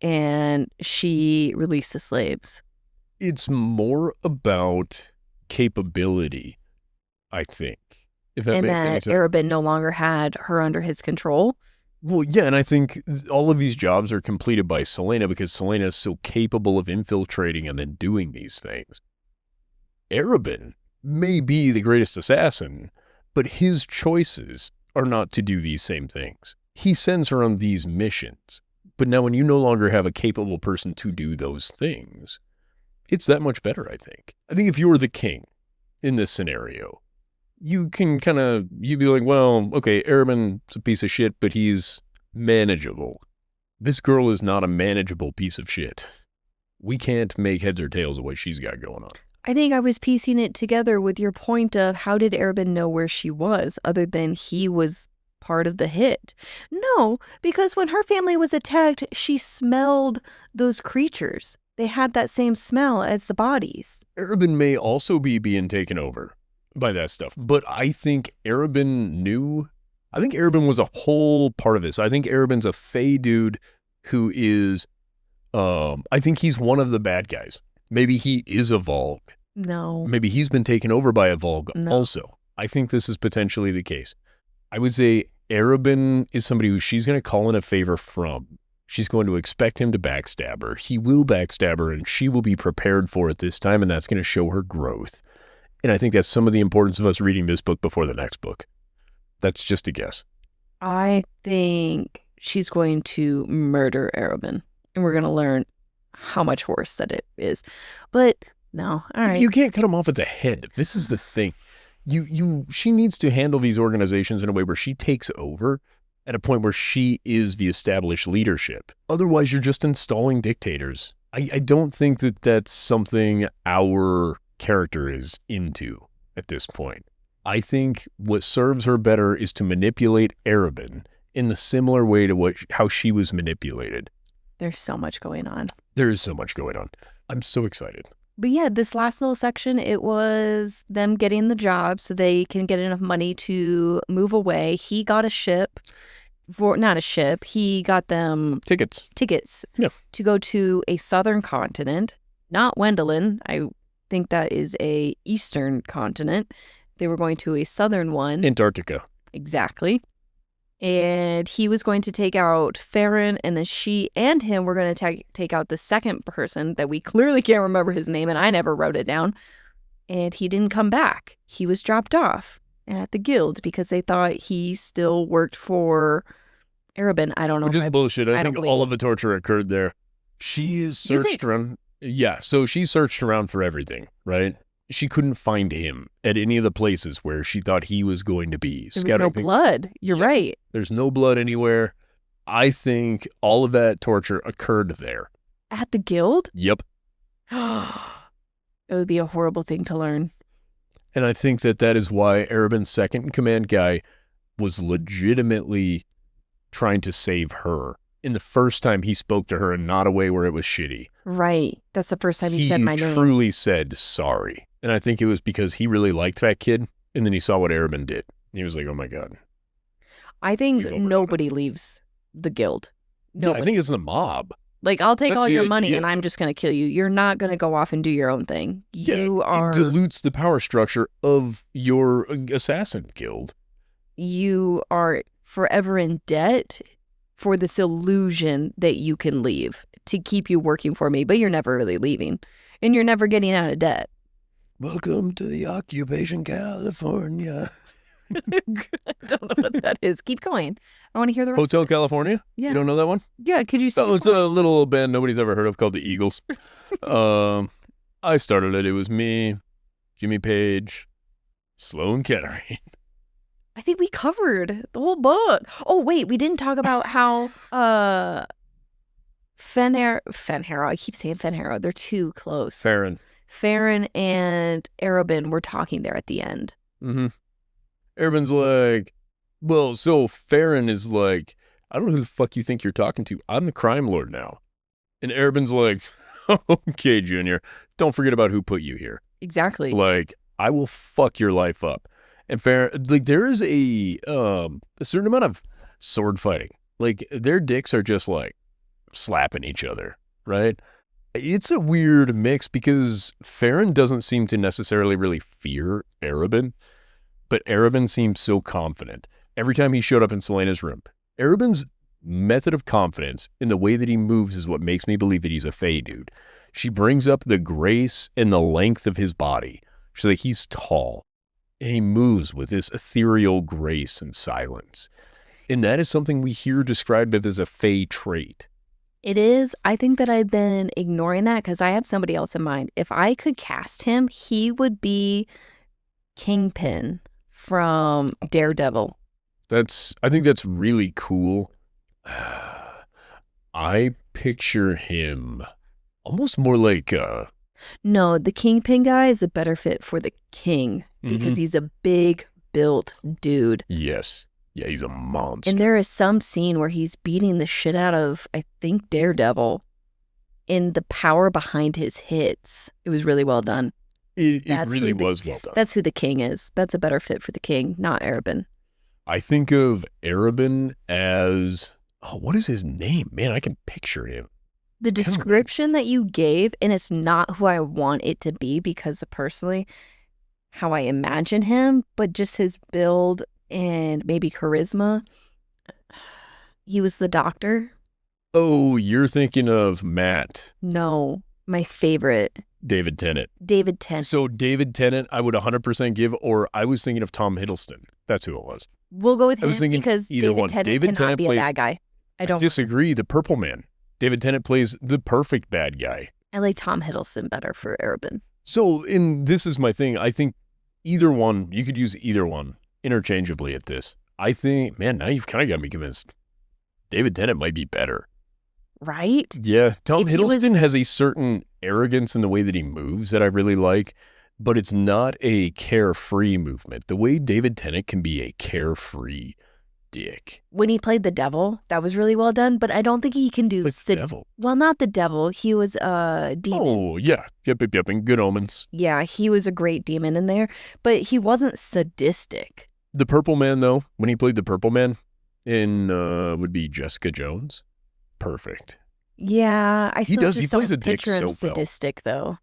S2: and she released the slaves?
S1: It's more about capability, I think. If that
S2: And
S1: makes any
S2: that
S1: sense.
S2: Arabin no longer had her under his control.
S1: Well, yeah, and I think all of these jobs are completed by Selena because Selena is so capable of infiltrating and then doing these things. Arabin may be the greatest assassin, but his choices are not to do these same things. He sends her on these missions. But now when you no longer have a capable person to do those things, it's that much better, I think. I think if you were the king in this scenario, you can you'd be like, well, okay, Arabin's a piece of shit, but he's manageable. This girl is not a manageable piece of shit. We can't make heads or tails of what she's got going on.
S2: I think I was piecing it together with your point of how did Arabin know where she was other than he was part of the hit? No, because when her family was attacked, she smelled those creatures. They had that same smell as the bodies.
S1: Arabin may also be being taken over by that stuff, but I think Arabin knew. I think Arabin was a whole part of this. I think Arabin's a Fey dude who is, I think he's one of the bad guys. Maybe he is a Volg.
S2: No.
S1: Maybe he's been taken over by a Volg
S2: No.
S1: also. I think this is potentially the case. I would say Arabin is somebody who she's going to call in a favor from. She's going to expect him to backstab her. He will backstab her, and she will be prepared for it this time, and that's going to show her growth. And I think that's some of the importance of us reading this book before the next book. That's just a guess.
S2: I think she's going to murder Arabin, and we're going to learn how much worse that it is. But no, all right.
S1: You can't cut him off at the head. This is the thing. She needs to handle these organizations in a way where she takes over at a point where she is the established leadership. Otherwise, you're just installing dictators. I don't think that that's something our character is into at this point. I think what serves her better is to manipulate Arabin in the similar way to how she was manipulated.
S2: There's so much going on.
S1: There is so much going on. I'm so excited.
S2: But yeah, this last little section, it was them getting the job so they can get enough money to move away. He got a ship. for not a ship. He got them
S1: Tickets.
S2: to go to a southern continent, not Wendelin. I think that is a eastern continent. They were going to a southern one.
S1: Antarctica.
S2: Exactly. And he was going to take out Farron, and then she and him were going to take out the second person that we clearly can't remember his name, and I never wrote it down. And he didn't come back. He was dropped off at the guild because they thought he still worked for Arabin. I don't know.
S1: Which is bullshit. I think
S2: don't
S1: all
S2: believe
S1: of the torture occurred there. She is searched around. Yeah, so she searched around for everything, right? She couldn't find him at any of the places where she thought he was going to be.
S2: There was no blood. You're right.
S1: There's no blood anywhere. I think all of that torture occurred there.
S2: At the guild?
S1: Yep.
S2: It would be a horrible thing to learn.
S1: And I think that is why Arabin's second in command guy was legitimately trying to save her in the first time he spoke to her, and not a way where it was shitty.
S2: Right. That's the first time he said my name.
S1: He truly said sorry. And I think it was because he really liked that kid, and then he saw what Arabin did. He was like, oh my God.
S2: I think nobody leaves the guild.
S1: No, I think it's the mob.
S2: Like, I'll take all your money and I'm just going to kill you. You're not going to go off and do your own thing. You are...
S1: It dilutes the power structure of your assassin guild.
S2: You are forever in debt for this illusion that you can leave to keep you working for me, but you're never really leaving. And you're never getting out of debt.
S1: Welcome to the occupation, California.
S2: I don't know what that is. Keep going. I want to hear the rest.
S1: Hotel California?
S2: Yeah.
S1: You don't know that one?
S2: Yeah, could you say
S1: it's a little band nobody's ever heard of called the Eagles. I started it. It was me, Jimmy Page, Sloan Kettering.
S2: I think we covered the whole book. Oh, wait, we didn't talk about how Fenhero, I keep saying Fenhero. They're too close. Farron and Arabin were talking there at the end.
S1: Mm-hmm. Arabin's like, well, so Farron is like, I don't know who the fuck you think you're talking to. I'm the crime lord now. And Arabin's like, okay, Junior, don't forget about who put you here.
S2: Exactly.
S1: Like, I will fuck your life up. And Farron, like, there is a certain amount of sword fighting. Like, their dicks are just like slapping each other, right? It's a weird mix because Farron doesn't seem to necessarily really fear Arabin, but Arabin seems so confident. Every time he showed up in Selena's room, Arabin's method of confidence in the way that he moves is what makes me believe that he's a Fae dude. She brings up the grace and the length of his body. She's like, he's tall, and he moves with this ethereal grace and silence. And that is something we hear described as a Fae trait.
S2: It is. I think that I've been ignoring that because I have somebody else in mind. If I could cast him, he would be Kingpin from Daredevil.
S1: I think that's really cool. I picture him almost more like
S2: No, the Kingpin guy is a better fit for the King because he's a big built dude.
S1: Yes. Yeah, he's a monster.
S2: And there is some scene where he's beating the shit out of, I think, Daredevil. And the power behind his hits. It was really well done.
S1: It really was well done.
S2: That's who the King is. That's a better fit for the King, not Arabin.
S1: I think of Arabin as, what is his name? Man, I can picture him.
S2: The description that you gave, and it's not who I want it to be because of personally how I imagine him, but just his build and maybe charisma. He was the Doctor.
S1: Oh, you're thinking of Matt.
S2: No, my favorite.
S1: David Tennant.
S2: David Tennant.
S1: So David Tennant, I would 100% give, or I was thinking of Tom Hiddleston. That's who it was.
S2: We'll go with him because
S1: either
S2: David
S1: one.
S2: Tennant
S1: David
S2: cannot
S1: Tennant
S2: be
S1: plays,
S2: a bad guy. I don't
S1: disagree. The Purple Man. David Tennant plays the perfect bad guy.
S2: I like Tom Hiddleston better for Arabin.
S1: So, this is my thing. I think either one, you could use either one interchangeably at this. I think, man, now you've kind of got me convinced. David Tennant might be better.
S2: Right?
S1: Yeah. Tom Hiddleston has a certain arrogance in the way that he moves that I really like, but it's not a carefree movement. The way David Tennant can be a carefree dick.
S2: When he played the devil, that was really well done, but I don't think he can do
S1: the devil.
S2: Well, not the devil. He was a demon.
S1: Oh, yeah. Yep, and Good Omens.
S2: Yeah, he was a great demon in there, but he wasn't sadistic.
S1: The Purple Man, though, when he played the Purple Man and would be Jessica Jones. Perfect.
S2: Yeah, I still
S1: does, he
S2: just
S1: plays
S2: don't
S1: a dick
S2: picture him
S1: so well.
S2: sadistic, though.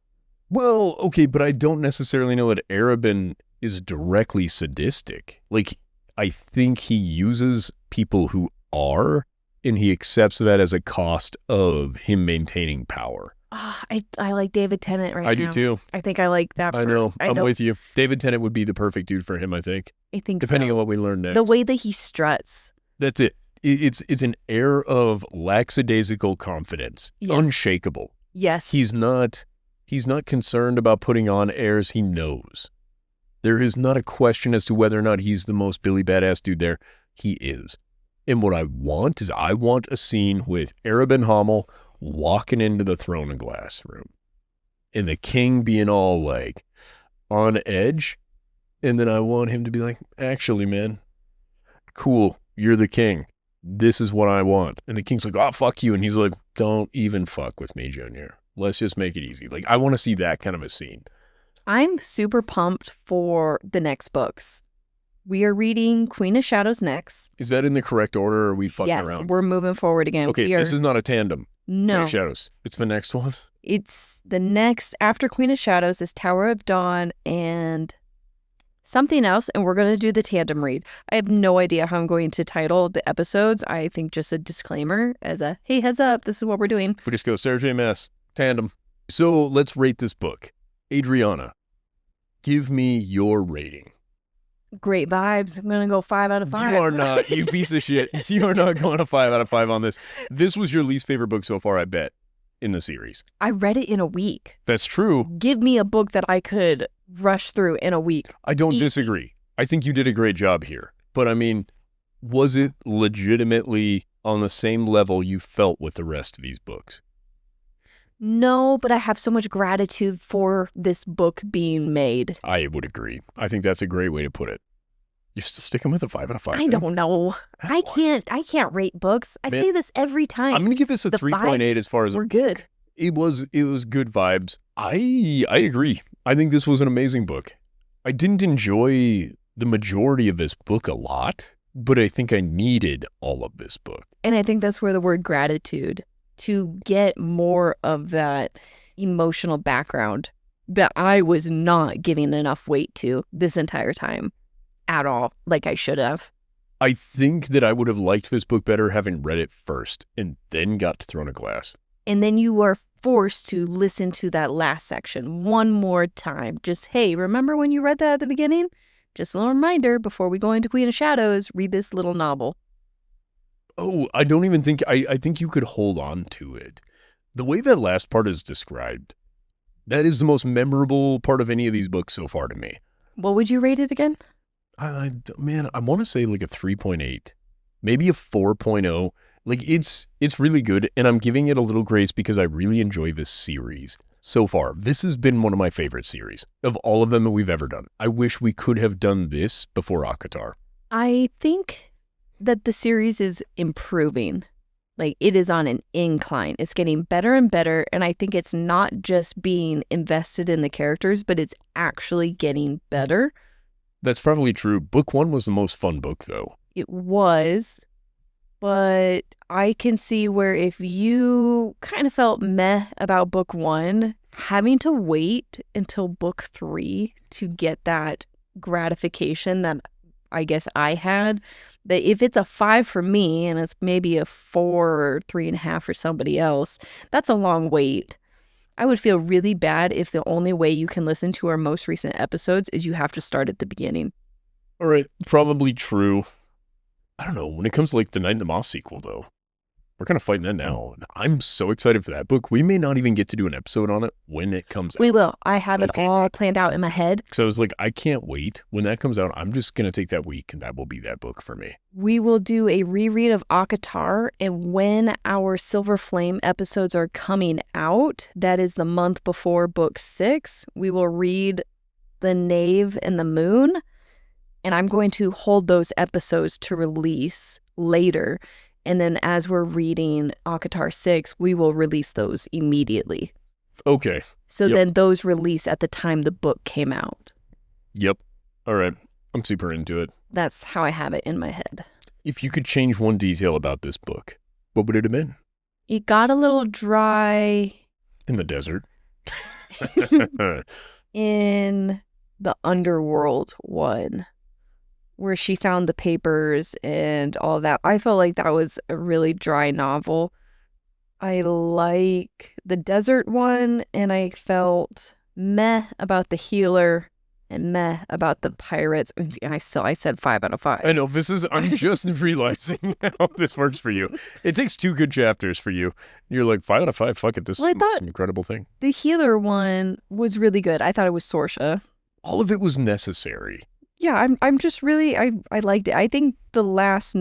S1: Well, okay, but I don't necessarily know that Arabin is directly sadistic. Like, I think he uses people who are, and he accepts that as a cost of him maintaining power.
S2: Oh, I like David Tennant right now.
S1: I do too.
S2: I think I like that.
S1: I know. I'm with you. David Tennant would be the perfect dude for him, I think.
S2: I think
S1: depending
S2: so.
S1: on what we learn next.
S2: The way that he struts.
S1: That's it. It's an air of lackadaisical confidence.
S2: Yes.
S1: Unshakable.
S2: Yes.
S1: He's not concerned about putting on airs he knows. There is not a question as to whether or not he's the most Billy Badass dude there. He is. And what I want is a scene with Arabin Hamel walking into the Throne of Glass room. And the king being all like on edge. And then I want him to be like, actually, man, cool, you're the king. This is what I want. And the king's like, oh, fuck you. And he's like, don't even fuck with me, Junior. Let's just make it easy. Like, I want to see that kind of a scene.
S2: I'm super pumped for the next books. We are reading Queen of Shadows next.
S1: Is that in the correct order, or are we fucking around?
S2: Yes, we're moving forward again.
S1: Okay, this is not a tandem.
S2: No.
S1: Queen of Shadows. It's the next one?
S2: It's the next, after Queen of Shadows is Tower of Dawn and something else, and we're going to do the tandem read. I have no idea how I'm going to title the episodes. I think just a disclaimer as a, hey, heads up, this is what we're doing.
S1: We just go Sarah J. Maas, tandem. So let's rate this book. Adriana, give me your rating.
S2: Great vibes. I'm going to go 5 out of 5.
S1: You are not, you piece of shit. You are not going a 5 out of 5 on this. This was your least favorite book so far, I bet, in the series.
S2: I read it in a week.
S1: That's true.
S2: Give me a book that I could rush through in a week.
S1: I don't disagree. I think you did a great job here. But I mean, was it legitimately on the same level you felt with the rest of these books?
S2: No, but I have so much gratitude for this book being made.
S1: I would agree. I think that's a great way to put it. You're still sticking with a 5 out of 5.
S2: I don't know. I can't rate books. I say this every time.
S1: I'm going to give this a 3.8 as far as
S2: we're good.
S1: It was good vibes. I agree. I think this was an amazing book. I didn't enjoy the majority of this book a lot, but I think I needed all of this book.
S2: And I think that's where the word gratitude, to get more of that emotional background that I was not giving enough weight to this entire time at all, like I should have.
S1: I think that I would have liked this book better having read it first and then got to Throne of Glass.
S2: And then you are forced to listen to that last section one more time. Just, hey, remember when you read that at the beginning? Just a little reminder before we go into Queen of Shadows, read this little novel.
S1: Oh, I don't even think, I think you could hold on to it. The way that last part is described, that is the most memorable part of any of these books so far to me.
S2: What would you rate it again?
S1: Man, I want to say like a 3.8, maybe a 4.0. Like it's really good, and I'm giving it a little grace because I really enjoy this series so far. This has been one of my favorite series of all of them that we've ever done. I wish we could have done this before ACOTAR.
S2: I think that the series is improving. Like, it is on an incline. It's getting better and better, and I think it's not just being invested in the characters, but it's actually getting better.
S1: That's probably true. Book 1 was the most fun book, though.
S2: It was, but I can see where if you kind of felt meh about book 1, having to wait until book 3 to get that gratification that I guess I had, that if it's a 5 for me and it's maybe a 4 or 3.5 for somebody else, that's a long wait. I would feel really bad if the only way you can listen to our most recent episodes is you have to start at the beginning.
S1: All right, probably true. I don't know. When it comes to like the Night in the Moss sequel, though, we're kind of fighting that now. I'm so excited for that book. We may not even get to do an episode on it when it comes out.
S2: We will. I have it all planned out in my head.
S1: So I was like, I can't wait. When that comes out, I'm just going to take that week and that will be that book for me.
S2: We will do a reread of ACOTAR, and when our Silver Flame episodes are coming out, that is the month before book 6, we will read The Knave and the Moon, and I'm going to hold those episodes to release later. And then as we're reading ACOTAR 6, we will release those immediately.
S1: Okay.
S2: So then those release at the time the book came out.
S1: Yep. All right. I'm super into it.
S2: That's how I have it in my head.
S1: If you could change one detail about this book, what would it have been?
S2: It got a little dry
S1: In the desert.
S2: in the underworld one, where she found the papers and all that. I felt like that was a really dry novel. I like the desert one, and I felt meh about the healer and meh about the pirates. And I said 5 out of 5.
S1: I know, I'm just realizing how this works for you. It takes 2 good chapters for you. You're like, 5 out of 5, fuck it, this
S2: Well, I
S1: is
S2: thought-
S1: an incredible thing.
S2: The healer one was really good. I thought it was Sorsha.
S1: All of it was necessary.
S2: Yeah, I'm just really, I liked it. I think the last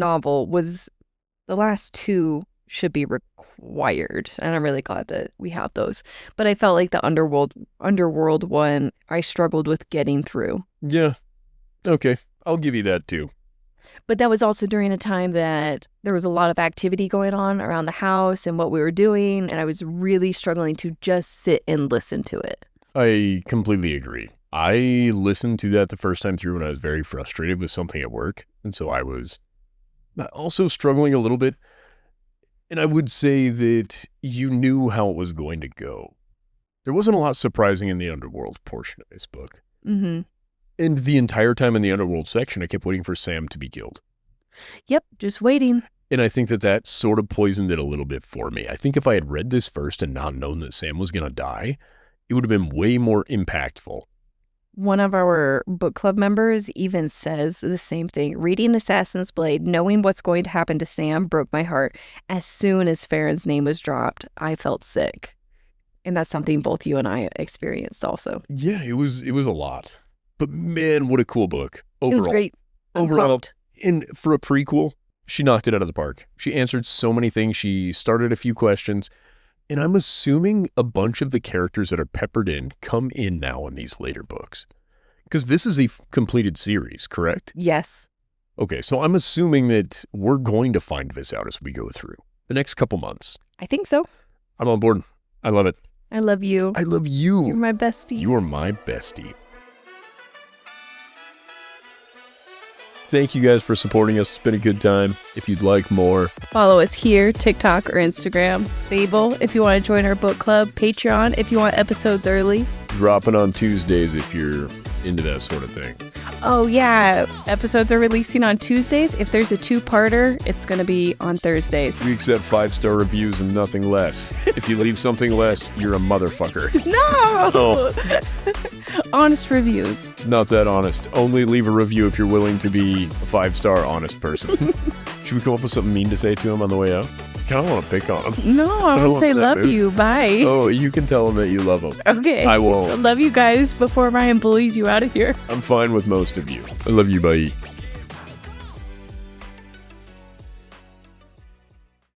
S2: 2 should be required, and I'm really glad that we have those. But I felt like the underworld one, I struggled with getting through.
S1: Yeah. Okay. I'll give you that too.
S2: But that was also during a time that there was a lot of activity going on around the house and what we were doing, and I was really struggling to just sit and listen to it.
S1: I completely agree. I listened to that the first time through when I was very frustrated with something at work. And so I was also struggling a little bit. And I would say that you knew how it was going to go. There wasn't a lot surprising in the underworld portion of this book.
S2: Mm-hmm.
S1: And the entire time in the underworld section, I kept waiting for Sam to be killed.
S2: Yep, just waiting.
S1: And I think that sort of poisoned it a little bit for me. I think if I had read this first and not known that Sam was going to die, it would have been way more impactful.
S2: One of our book club members even says the same thing. Reading Assassin's Blade, knowing what's going to happen to Sam broke my heart. As soon as Farron's name was dropped, I felt sick. And that's something both you and I experienced also.
S1: Yeah, it was a lot. But man, what a cool book. Overall.
S2: It was great. I'm
S1: Overall,
S2: pumped.
S1: and for a prequel, she knocked it out of the park. She answered so many things. She started a few questions. And I'm assuming a bunch of the characters that are peppered in come in now in these later books. Because this is a completed series, correct?
S2: Yes.
S1: Okay, so I'm assuming that we're going to find this out as we go through the next couple months.
S2: I think so.
S1: I'm on board. I love it.
S2: I love you.
S1: I love you.
S2: You're my bestie.
S1: You are my bestie. Thank you guys for supporting us. It's been a good time. If you'd like more,
S2: Follow us here, TikTok or Instagram. Fable, if you want to join our book club. Patreon, if you want episodes early.
S1: dropping on Tuesdays if you're into that sort of thing.
S2: Oh, yeah. Episodes are releasing on Tuesdays. If there's a 2-parter, it's going to be on Thursdays.
S1: We accept 5-star reviews and nothing less. If you leave something less, you're a motherfucker.
S2: No!
S1: Oh.
S2: Honest reviews.
S1: Not that honest. Only leave a review if you're willing to be a 5-star honest person. Should we come up with something mean to say to him on the way out? I kind of want to pick on him.
S2: No, I
S1: don't
S2: won't say
S1: want that
S2: love
S1: mood.
S2: you. Bye.
S1: Oh, you can tell him that you love him.
S2: Okay.
S1: I won't.
S2: Love you guys before Ryan bullies you out of here.
S1: I'm fine with most of you. I love you, bye.